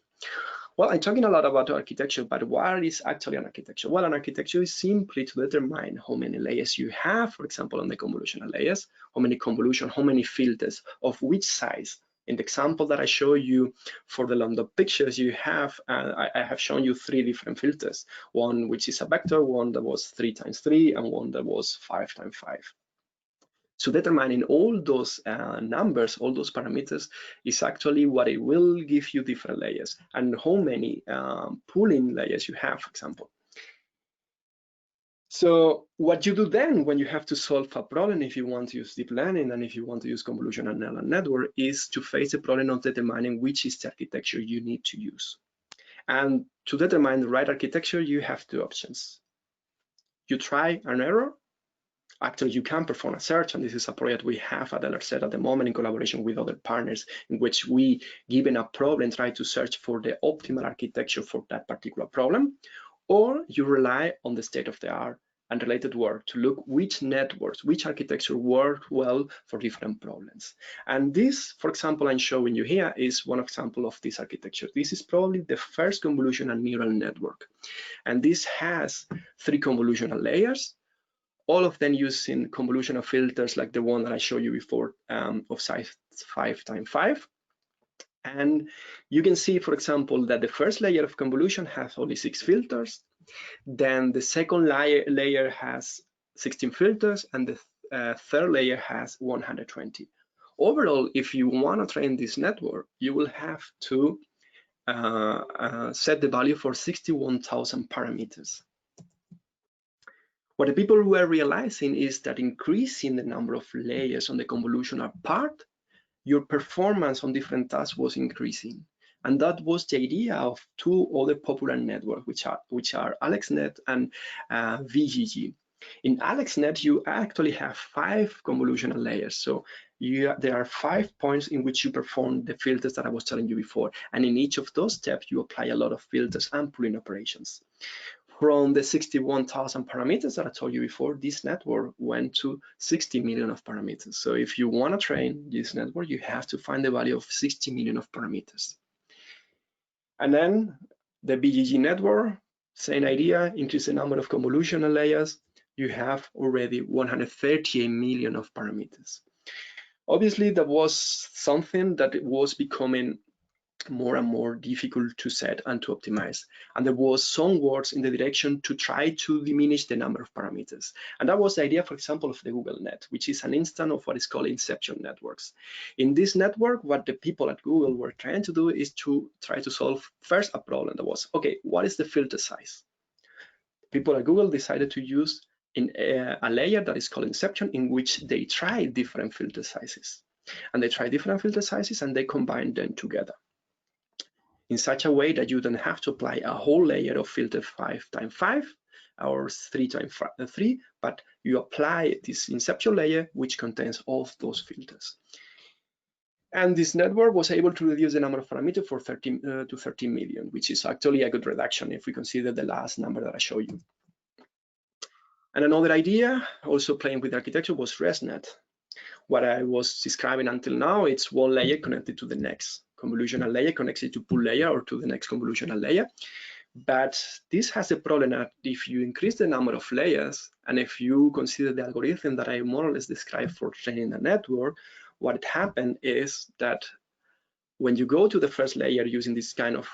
Well, I'm talking a lot about architecture, but what is actually an architecture? Well, an architecture is simply to determine how many layers you have, for example, on the convolutional layers, how many convolution, how many filters, of which size. In the example that I show you for the lambda pictures, you have I have shown you 3 different filters, one which is a vector, one that was 3 times 3, and one that was 5 times 5. So determining all those numbers, all those parameters, is actually what it will give you different layers and how many pooling layers you have, for example. So what you do then when you have to solve a problem, if you want to use deep learning and if you want to use convolutional neural network, is to face the problem of determining which is the architecture you need to use. And to determine the right architecture, you have 2 options. You try and error. Actually, you can perform a search, and this is a project we have at LRZ at the moment in collaboration with other partners, in which we, given a problem, try to search for the optimal architecture for that particular problem. Or you rely on the state-of-the-art and related work to look which networks, which architecture work well for different problems. And this, for example, I'm showing you here is one example of this architecture. This is probably the first convolutional neural network. And this has 3 convolutional layers, all of them using convolutional filters like the one that I showed you before of size 5 times 5. And you can see, for example, that the first layer of convolution has only 6 filters. Then the second layer has 16 filters, and the third layer has 120. Overall, if you want to train this network, you will have to set the value for 61,000 parameters. What the people were realizing is that increasing the number of layers on the convolutional part, your performance on different tasks was increasing. And that was the idea of 2 other popular networks, which are AlexNet and VGG. In AlexNet, you actually have 5 convolutional layers. So there are 5 points in which you perform the filters that I was telling you before. And in each of those steps, you apply a lot of filters and pooling operations. From the 61,000 parameters that I told you before, this network went to 60 million of parameters. So if you want to train this network, you have to find the value of 60 million of parameters. And then the BGG network, same idea, increase the number of convolutional layers. You have already 138 million of parameters. Obviously, that was something that was becoming more and more difficult to set and to optimize. And there was some works in the direction to try to diminish the number of parameters. And that was the idea, for example, of the Google Net, which is an instance of what is called inception networks. In this network, what the people at Google were trying to do is to try to solve first a problem that was, okay, what is the filter size? People at Google decided to use a layer that is called inception, in which they try different filter sizes. And they try different filter sizes and they combine them together in such a way that you don't have to apply a whole layer of filter 5 times 5 or 3 times 3, but you apply this inception layer, which contains all of those filters. And this network was able to reduce the number of parameters for 13 to 13 million, which is actually a good reduction if we consider the last number that I showed you. And another idea, also playing with architecture, was ResNet. What I was describing until now, it's one layer connected to the next convolutional layer, connected to pool layer or to the next convolutional layer. But this has a problem that if you increase the number of layers, and if you consider the algorithm that I more or less described for training a network, what happened is that when you go to the first layer using this kind of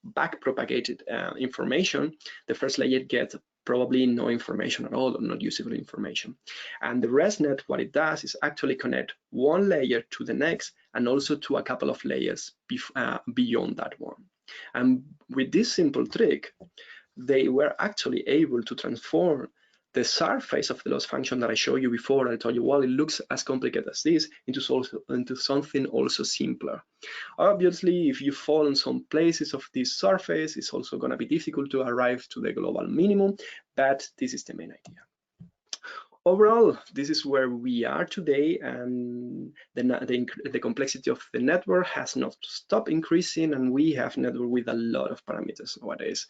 back-propagated information, the first layer gets probably no information at all, or not usable information. And the ResNet, what it does is actually connect one layer to the next, and also to a couple of layers beyond that one. And with this simple trick, they were actually able to transform the surface of the loss function that I showed you before. I told you, well, it looks as complicated as this into something also simpler. Obviously, if you fall in some places of this surface, it's also going to be difficult to arrive to the global minimum, but this is the main idea. Overall, this is where we are today, and the complexity of the network has not stopped increasing, and we have network with a lot of parameters nowadays.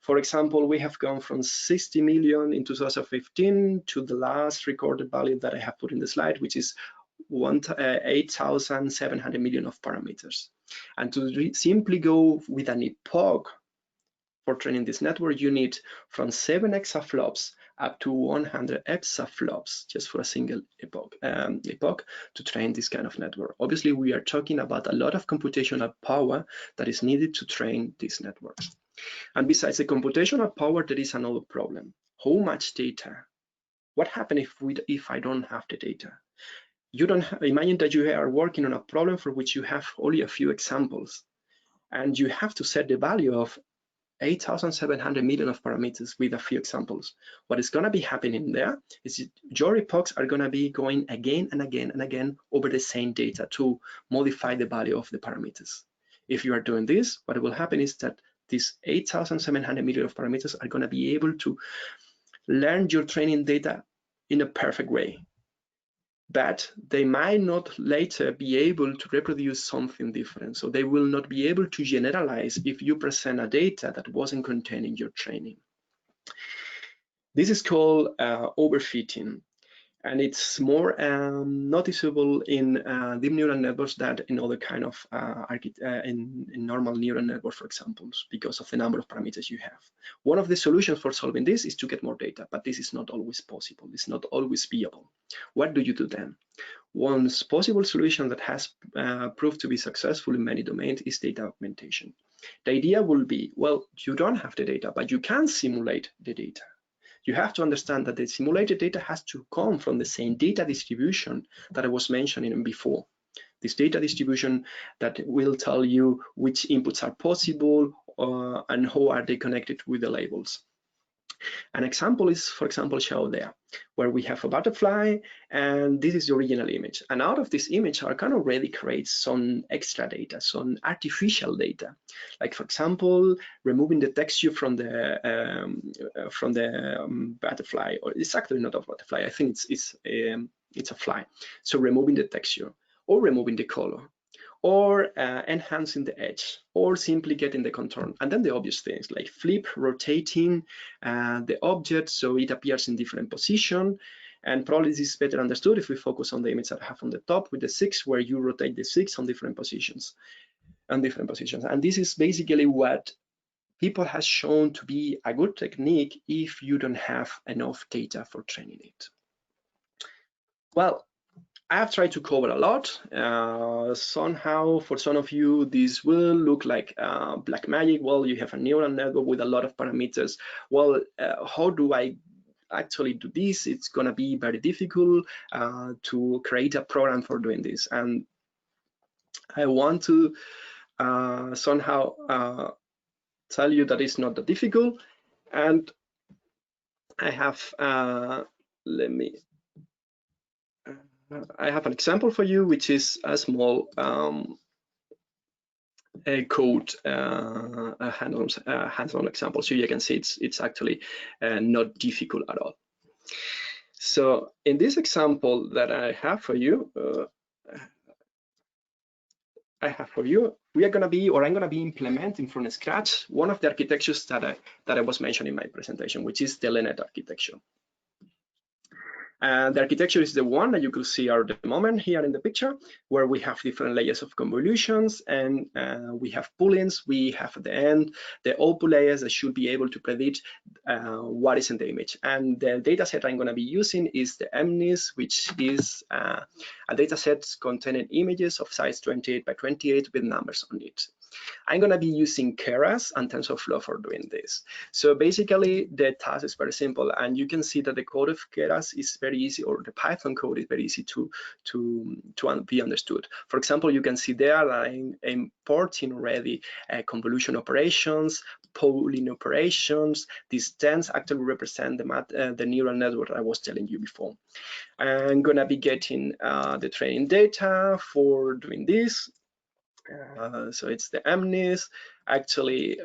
For example, we have gone from 60 million in 2015 to the last recorded value that I have put in the slide, which is 8,700 million of parameters. And to simply go with an epoch for training this network, you need from 7 exaflops up to 100 exaflops just for a single epoch to train this kind of network. Obviously, we are talking about a lot of computational power that is needed to train these networks. And besides the computational power, there is another problem. How much data? What happens if I don't have the data? You don't imagine that you are working on a problem for which you have only a few examples, and you have to set the value of 8,700 million of parameters with a few examples. What is going to be happening there is your epochs are going to be going again and again and again over the same data to modify the value of the parameters. If you are doing this, what will happen is that these 8,700 million of parameters are going to be able to learn your training data in a perfect way, but they might not later be able to reproduce something different. So they will not be able to generalize if you present a data that wasn't contained in your training. This is called overfitting, and it's more noticeable in deep neural networks than in other kind of in normal neural networks, for example, because of the number of parameters you have. One of the solutions for solving this is to get more data, but this is not always possible. It's not always viable. What do you do then? One possible solution that has proved to be successful in many domains is data augmentation. The idea will be, well, you don't have the data, but you can simulate the data. You have to understand that the simulated data has to come from the same data distribution that I was mentioning before. This data distribution that will tell you which inputs are possible and how are they connected with the labels. An example is, for example, shown there, where we have a butterfly, and this is the original image. And out of this image, I can already create some extra data, some artificial data. Like, for example, removing the texture from the butterfly, or it's actually not a butterfly. I think it's a fly. So removing the texture, or removing the color, or enhancing the edge, or simply getting the contour. And then the obvious things like rotating the object so it appears in different position. And probably this is better understood if we focus on the image that I have on the top with the 6, where you rotate the 6 on different positions. And this is basically what people has shown to be a good technique if you don't have enough data for training it. Well, I have tried to cover a lot. Somehow, for some of you, this will look like black magic. Well, you have a neural network with a lot of parameters. Well, how do I actually do this? It's going to be very difficult to create a program for doing this. And I want to somehow tell you that it's not that difficult. And I have, I have an example for you, which is a small code, a hands-on example. So you can see it's actually not difficult at all. So in this example that I have for you, we are going to be, or I'm going to be implementing from scratch one of the architectures that I was mentioning in my presentation, which is the LeNet architecture. And the architecture is the one that you could see at the moment here in the picture, where we have different layers of convolutions, and we have poolings. We have at the end the output layers that should be able to predict what is in the image. And the data set I'm going to be using is the MNIST, which is a data set containing images of size 28 by 28 with numbers on it. I'm going to be using Keras and TensorFlow for doing this. So basically, the task is very simple, and you can see that the code of Keras is very easy, or the Python code is very easy to be understood. For example, you can see there that I'm importing already convolution operations, polling operations. These tens actually represent the neural network I was telling you before. I'm going to be getting the training data for doing this. So it's the MNIST. Actually,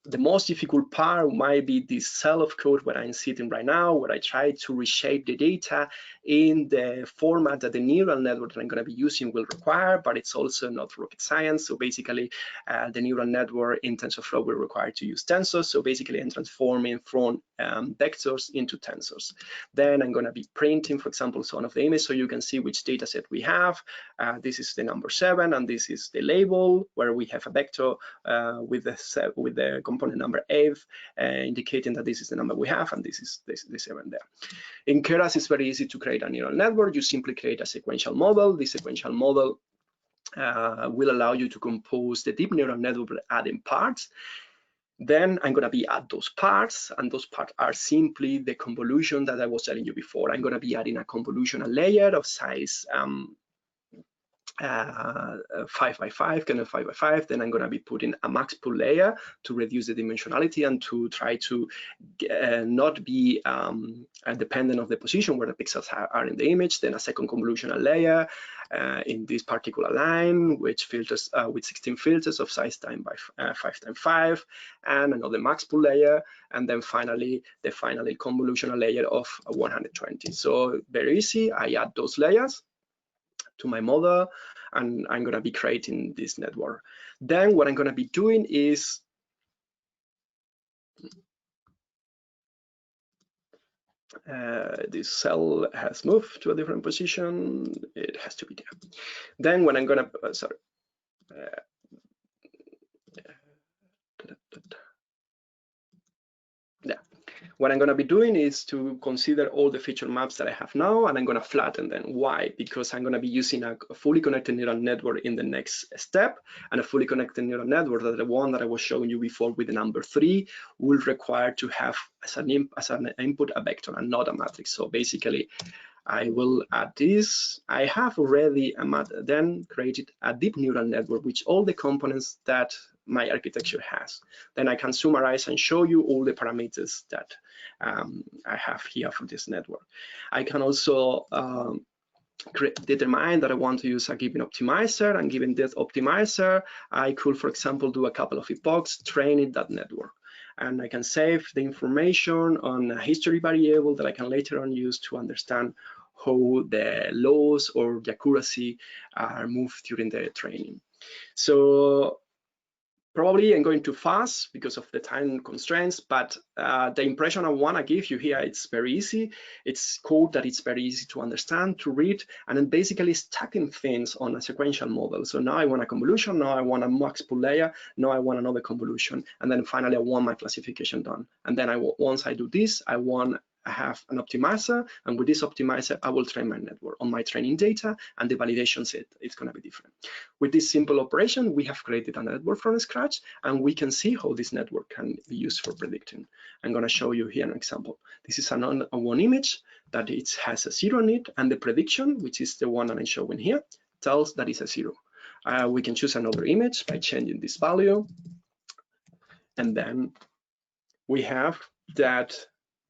the most difficult part might be this cell of code where I'm sitting right now, where I try to reshape the data in the format that the neural network that I'm going to be using will require, but it's also not rocket science. So basically, the neural network in TensorFlow will require to use tensors. So basically, I'm transforming from vectors into tensors. Then I'm going to be printing, for example, some of the images so you can see which data set we have. This is the number 7, and this is the label where we have a vector with the component number 8, indicating that this is the number we have, and this is the 7 there. In Keras, it's very easy to create a neural network. You simply create a sequential model. This sequential model will allow you to compose the deep neural network by adding parts. Then I'm going to be add those parts, and those parts are simply the convolution that I was telling you before. I'm going to be adding a convolutional layer of size 5 by 5, kind of 5 by 5. Then I'm going to be putting a max pool layer to reduce the dimensionality and to try to not be dependent of the position where the pixels are in the image. Then a second convolutional layer in this particular line, which filters with 16 filters of size time by 5 times 5, and another max pool layer, and then finally the final convolutional layer of 120. So very easy. I add those layers to my model, and I'm going to be creating this network. Then what I'm going to be doing is this cell has moved to a different position. It has to be there. Then when I'm going to what I'm going to be doing is to consider all the feature maps that I have now, and I'm going to flatten them. Why? Because I'm going to be using a fully connected neural network in the next step, and a fully connected neural network, that the one that I was showing you before with the number 3, will require to have as an input a vector and not a matrix. So basically, I will add this. I have already then created a deep neural network with all the components that my architecture has. Then I can summarize and show you all the parameters that I have here for this network. I can also determine that I want to use a given optimizer, and given this optimizer, I could, for example, do a couple of epochs, training that network. And I can save the information on a history variable that I can later on use to understand how the loss or the accuracy are moved during the training. So probably I'm going too fast because of the time constraints, but the impression I want to give you here, it's very easy. It's code that it's very easy to understand, to read, and then basically stacking things on a sequential model. So now I want a convolution, now I want a max pool layer, now I want another convolution, and then finally I want my classification done. And then once I do this, I have an optimizer, and with this optimizer, I will train my network on my training data, and the validation set is going to be different. With this simple operation, we have created a network from scratch, and we can see how this network can be used for predicting. I'm going to show you here an example. This is one image that it has a 0 in it, and the prediction, which is the one that I'm showing here, tells that it's a 0. We can choose another image by changing this value, and then we have that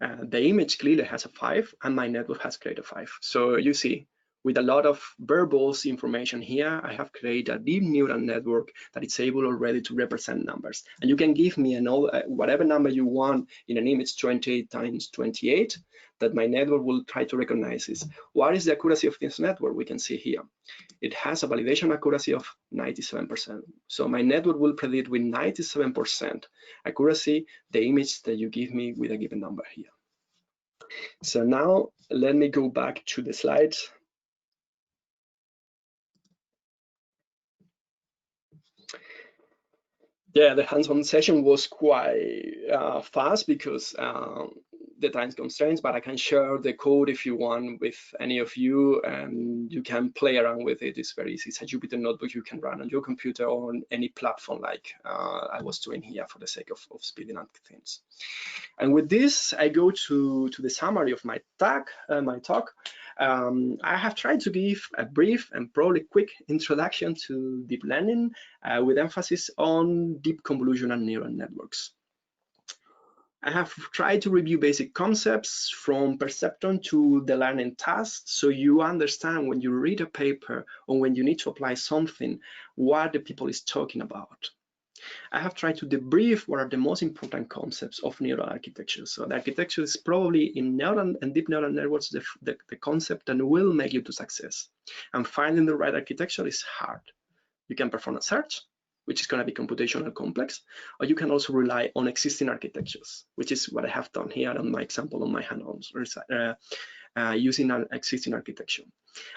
the image clearly has a 5, and my network has created a 5. So you see, with a lot of verbose information here, I have created a deep neural network that is able already to represent numbers. And you can give me whatever number you want in an image, 28 times 28, that my network will try to recognize is. What is the accuracy of this network? We can see here. It has a validation accuracy of 97%. So my network will predict with 97% accuracy the image that you give me with a given number here. So now let me go back to the slides. Yeah, the hands-on session was quite fast because the time constraints, but I can share the code if you want with any of you, and you can play around with it. It's very easy. It's a Jupyter notebook you can run on your computer or on any platform, like I was doing here for the sake of speeding up things. And with this, I go to the summary of my talk. I have tried to give a brief and probably quick introduction to deep learning with emphasis on deep convolutional neural networks. I have tried to review basic concepts from Perceptron to the learning task, so you understand when you read a paper or when you need to apply something, what the people is talking about. I have tried to debrief what are the most important concepts of neural architecture. So the architecture is probably in neural and deep neural networks the concept that will make you to success. And finding the right architecture is hard. You can perform a search, which is going to be computational complex, or you can also rely on existing architectures, which is what I have done here on my example on my hand-ons, using an existing architecture.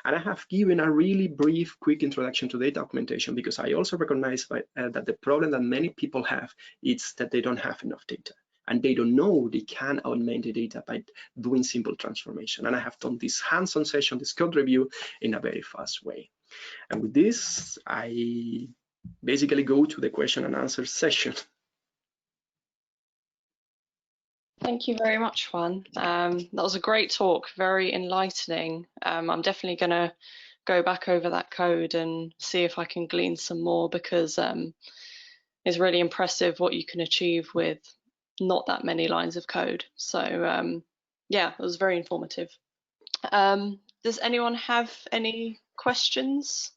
And I have given a really brief, quick introduction to data augmentation, because I also recognize that the problem that many people have is that they don't have enough data, and they don't know they can augment the data by doing simple transformation. And I have done this hands-on session, this code review, in a very fast way. And with this, I basically go to the question and answer session. Thank you very much, Juan. That was a great talk, very enlightening. I'm definitely going to go back over that code and see if I can glean some more, because it's really impressive what you can achieve with not that many lines of code. So yeah, it was very informative. Does anyone have any questions?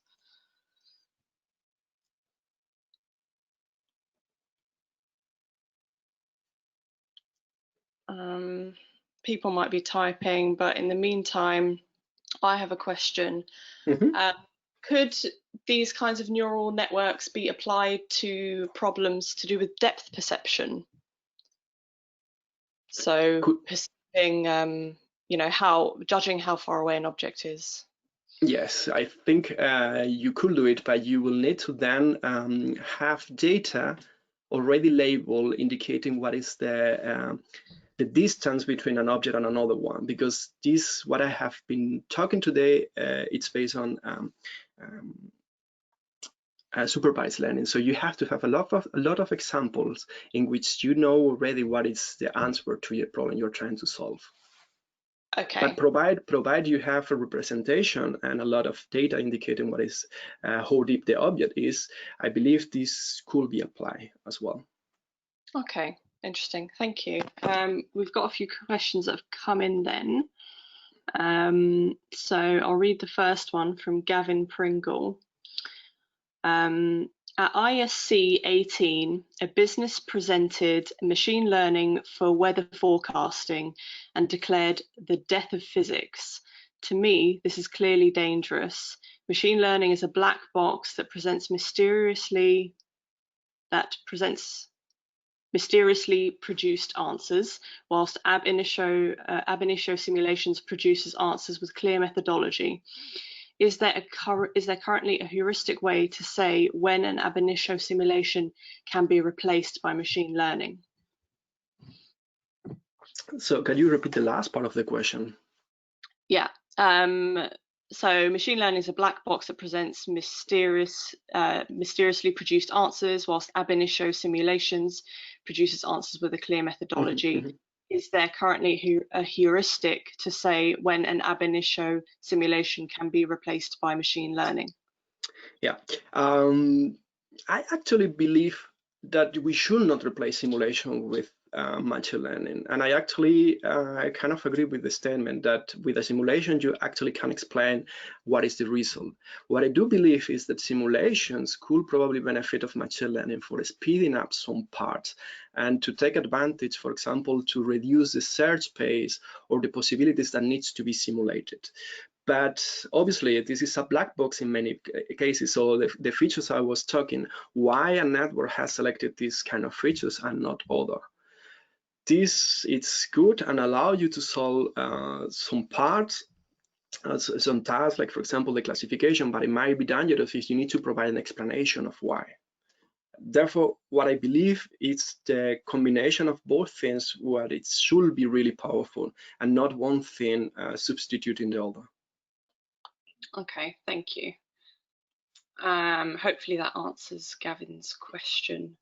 People might be typing, but in the meantime, I have a question. Could these kinds of neural networks be applied to problems to do with depth perception? So perceiving, you know, judging how far away an object is. Yes, I think you could do it, but you will need to then have data already labeled indicating what is the distance between an object and another one, because this, what I have been talking today, it's based on supervised learning. So you have to have a lot of examples in which you know already what is the answer to your problem you're trying to solve. Okay. But provide you have a representation and a lot of data indicating what is how deep the object is, I believe this could be applied as well. Okay, interesting. Thank you. We've got a few questions that have come in then. So I'll read the first one from Gavin Pringle. At ISC 18, a business presented machine learning for weather forecasting and declared the death of physics. To me, this is clearly dangerous. Machine learning is a black box that presents mysteriously produced answers, whilst ab initio simulations produces answers with clear methodology. Is there currently a heuristic way to say when an ab initio simulation can be replaced by machine learning? So can you repeat the last part of the question? Yeah. So machine learning is a black box that presents mysteriously produced answers, whilst ab initio simulations produces answers with a clear methodology. Is there currently a heuristic to say when an ab initio simulation can be replaced by machine learning? Yeah, I actually believe that we should not replace simulation with machine learning. And I actually I kind of agree with the statement that with a simulation, you actually can explain what is the result. What I do believe is that simulations could probably benefit of machine learning for speeding up some parts and to take advantage, for example, to reduce the search pace or the possibilities that needs to be simulated. But obviously, this is a black box in many cases. So the features I was talking, why a network has selected these kind of features and not other. This it's good and allow you to solve some parts, some tasks, like for example the classification. But it might be dangerous if you need to provide an explanation of why. Therefore, what I believe is the combination of both things where it should be really powerful and not one thing substituting the other. Okay, thank you. Hopefully that answers Gavin's question.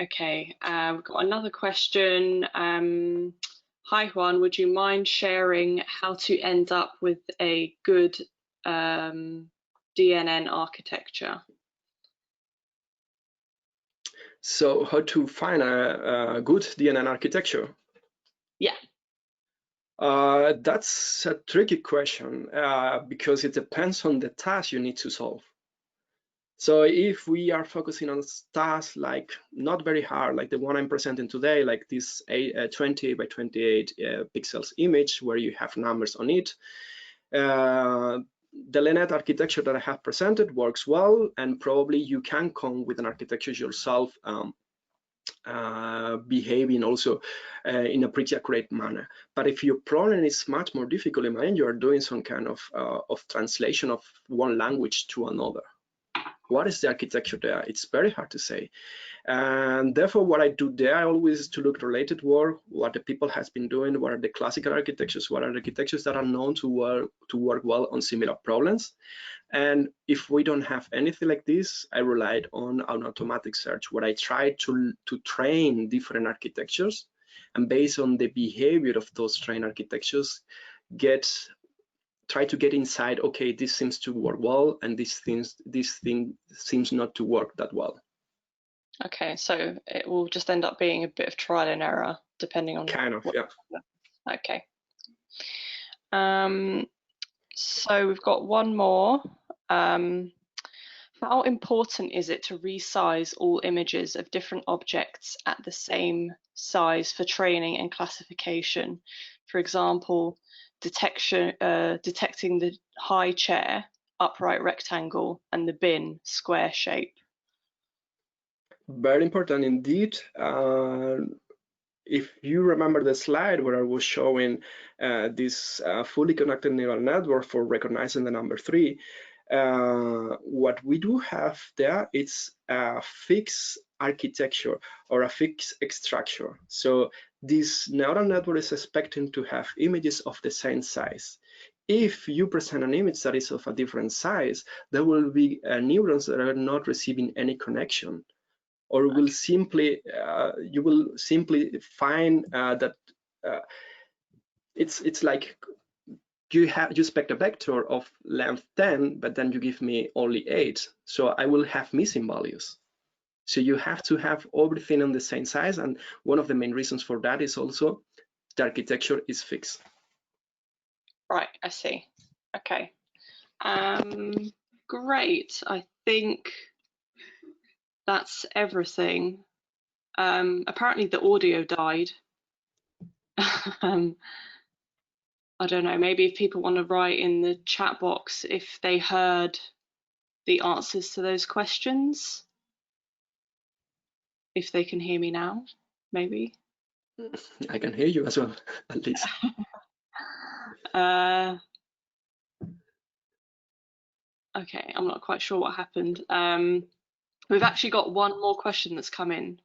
Okay, we've got another question. Hi Juan, would you mind sharing how to end up with a good DNN architecture? So how to find a good DNN architecture? Yeah. That's a tricky question because it depends on the task you need to solve. So if we are focusing on tasks like not very hard, like the one I'm presenting today, like this 20 by 28 pixels image where you have numbers on it, the LeNet architecture that I have presented works well, and probably you can come with an architecture yourself behaving also in a pretty accurate manner. But if your problem is much more difficult, imagine you are doing some kind of translation of one language to another. What is the architecture there? It's very hard to say. And therefore, what I do there, I always to look related work, what the people has been doing, what are the classical architectures, what are the architectures that are known to work well on similar problems. And if we don't have anything like this, I relied on an automatic search where I tried to train different architectures, and based on the behavior of those trained architectures, try to get inside, okay, this seems to work well, and this thing seems not to work that well. Okay, so it will just end up being a bit of trial and error depending on kind of, yeah. Okay. So we've got one more. How important is it to resize all images of different objects at the same size for training and classification? For example, detecting the high chair, upright rectangle, and the bin, square shape. Very important indeed. If you remember the slide where I was showing this fully connected neural network for recognizing the number 3, what we do have there is a fixed architecture or a fixed structure. So this neural network is expecting to have images of the same size. If you present an image that is of a different size, there will be neurons that are not receiving any connection, or will simply you will simply find that it's like you expect a vector of length 10, but then you give me only 8, so I will have missing values. So you have to have everything on the same size, and one of the main reasons for that is also the architecture is fixed. Right, I see. Okay. Great. I think that's everything. Apparently the audio died. I don't know, maybe if people want to write in the chat box if they heard the answers to those questions, if they can hear me now, maybe. I can hear you as well, at least. Okay, I'm not quite sure what happened. We've actually got one more question that's come in.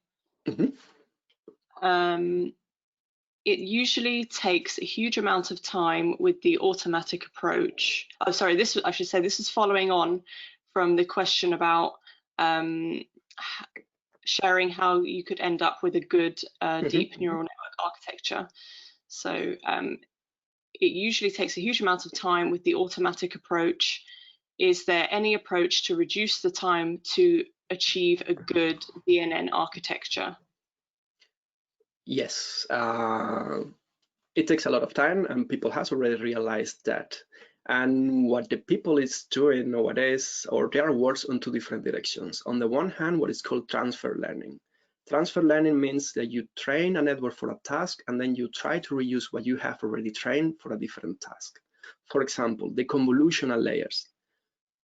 It usually takes a huge amount of time with the automatic approach. Oh, sorry, I should say this is following on from the question about sharing how you could end up with a good deep neural network architecture. So it usually takes a huge amount of time with the automatic approach. Is there any approach to reduce the time to achieve a good DNN architecture? Yes, it takes a lot of time, and people has already realized that. And what the people is doing nowadays, or there are works on 2 different directions. On the one hand, what is called transfer learning. Transfer learning means that you train a network for a task, and then you try to reuse what you have already trained for a different task. For example, the convolutional layers.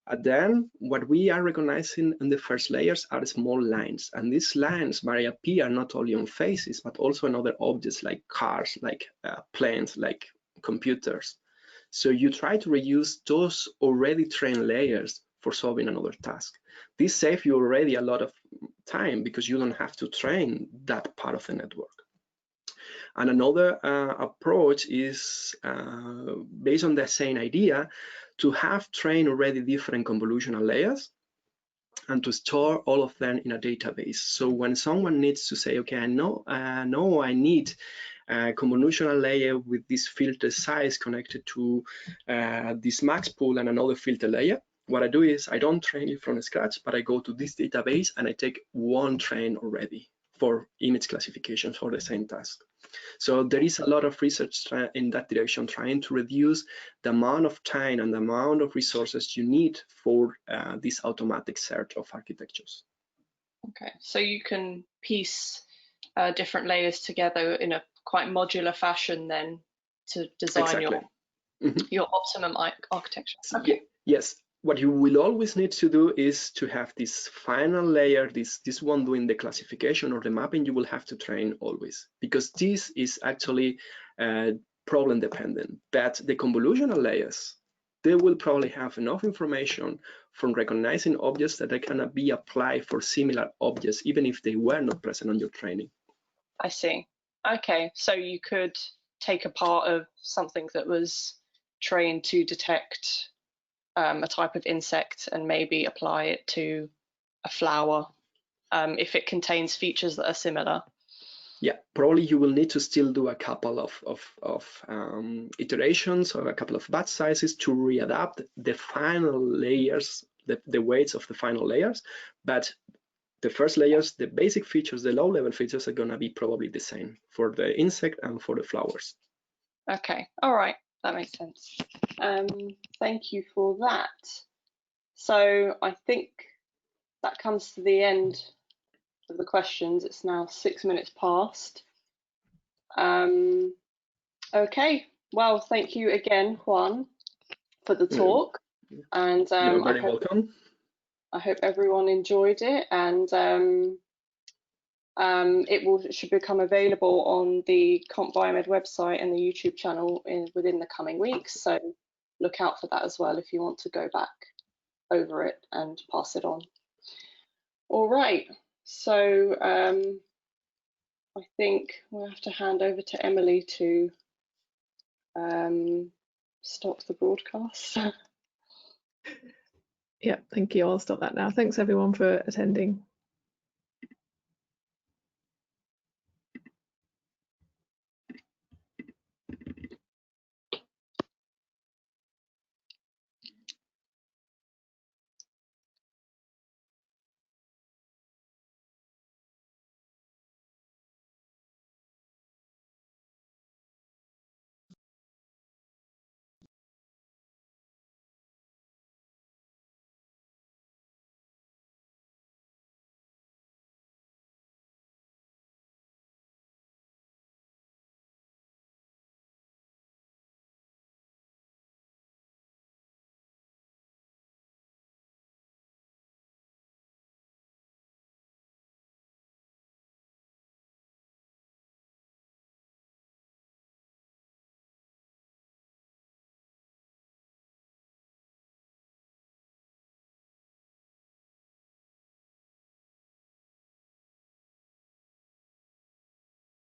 And then what we are recognizing in the first layers are small lines, and these lines may appear not only on faces but also in other objects like cars, like planes, like computers. So you try to reuse those already trained layers for solving another task. This saves you already a lot of time because you don't have to train that part of the network. And another approach is based on the same idea to have trained already different convolutional layers and to store all of them in a database. So when someone needs to say, okay, I know I need a convolutional layer with this filter size connected to this max pool and another filter layer, what I do is I don't train it from scratch, but I go to this database and I take one train already for image classification for the same task. So there is a lot of research in that direction, trying to reduce the amount of time and the amount of resources you need for this automatic search of architectures. Okay, so you can piece different layers together in a quite modular fashion then to design your optimum architecture. Okay. Yes. What you will always need to do is to have this final layer, this one doing the classification or the mapping. You will have to train always, because this is actually problem dependent. But the convolutional layers, they will probably have enough information from recognizing objects that they can be applied for similar objects, even if they were not present on your training. I see. Okay, so you could take a part of something that was trained to detect a type of insect and maybe apply it to a flower if it contains features that are similar. Yeah, probably you will need to still do a couple of iterations or a couple of batch sizes to readapt the final layers, the weights of the final layers. But the first layers, the basic features, the low-level features are going to be probably the same for the insect and for the flowers. Okay, all right, that makes sense. Thank you for that. So I think that comes to the end of the questions. It's now 6 minutes past. Okay, well, thank you again, Juan, for the talk. And you're very welcome. I hope everyone enjoyed it, and it should become available on the CompBioMed website and the YouTube channel within the coming weeks. So look out for that as well if you want to go back over it and pass it on. All right, so I think we'll have to hand over to Emily to stop the broadcast. Yeah, thank you. I'll stop that now. Thanks everyone for attending.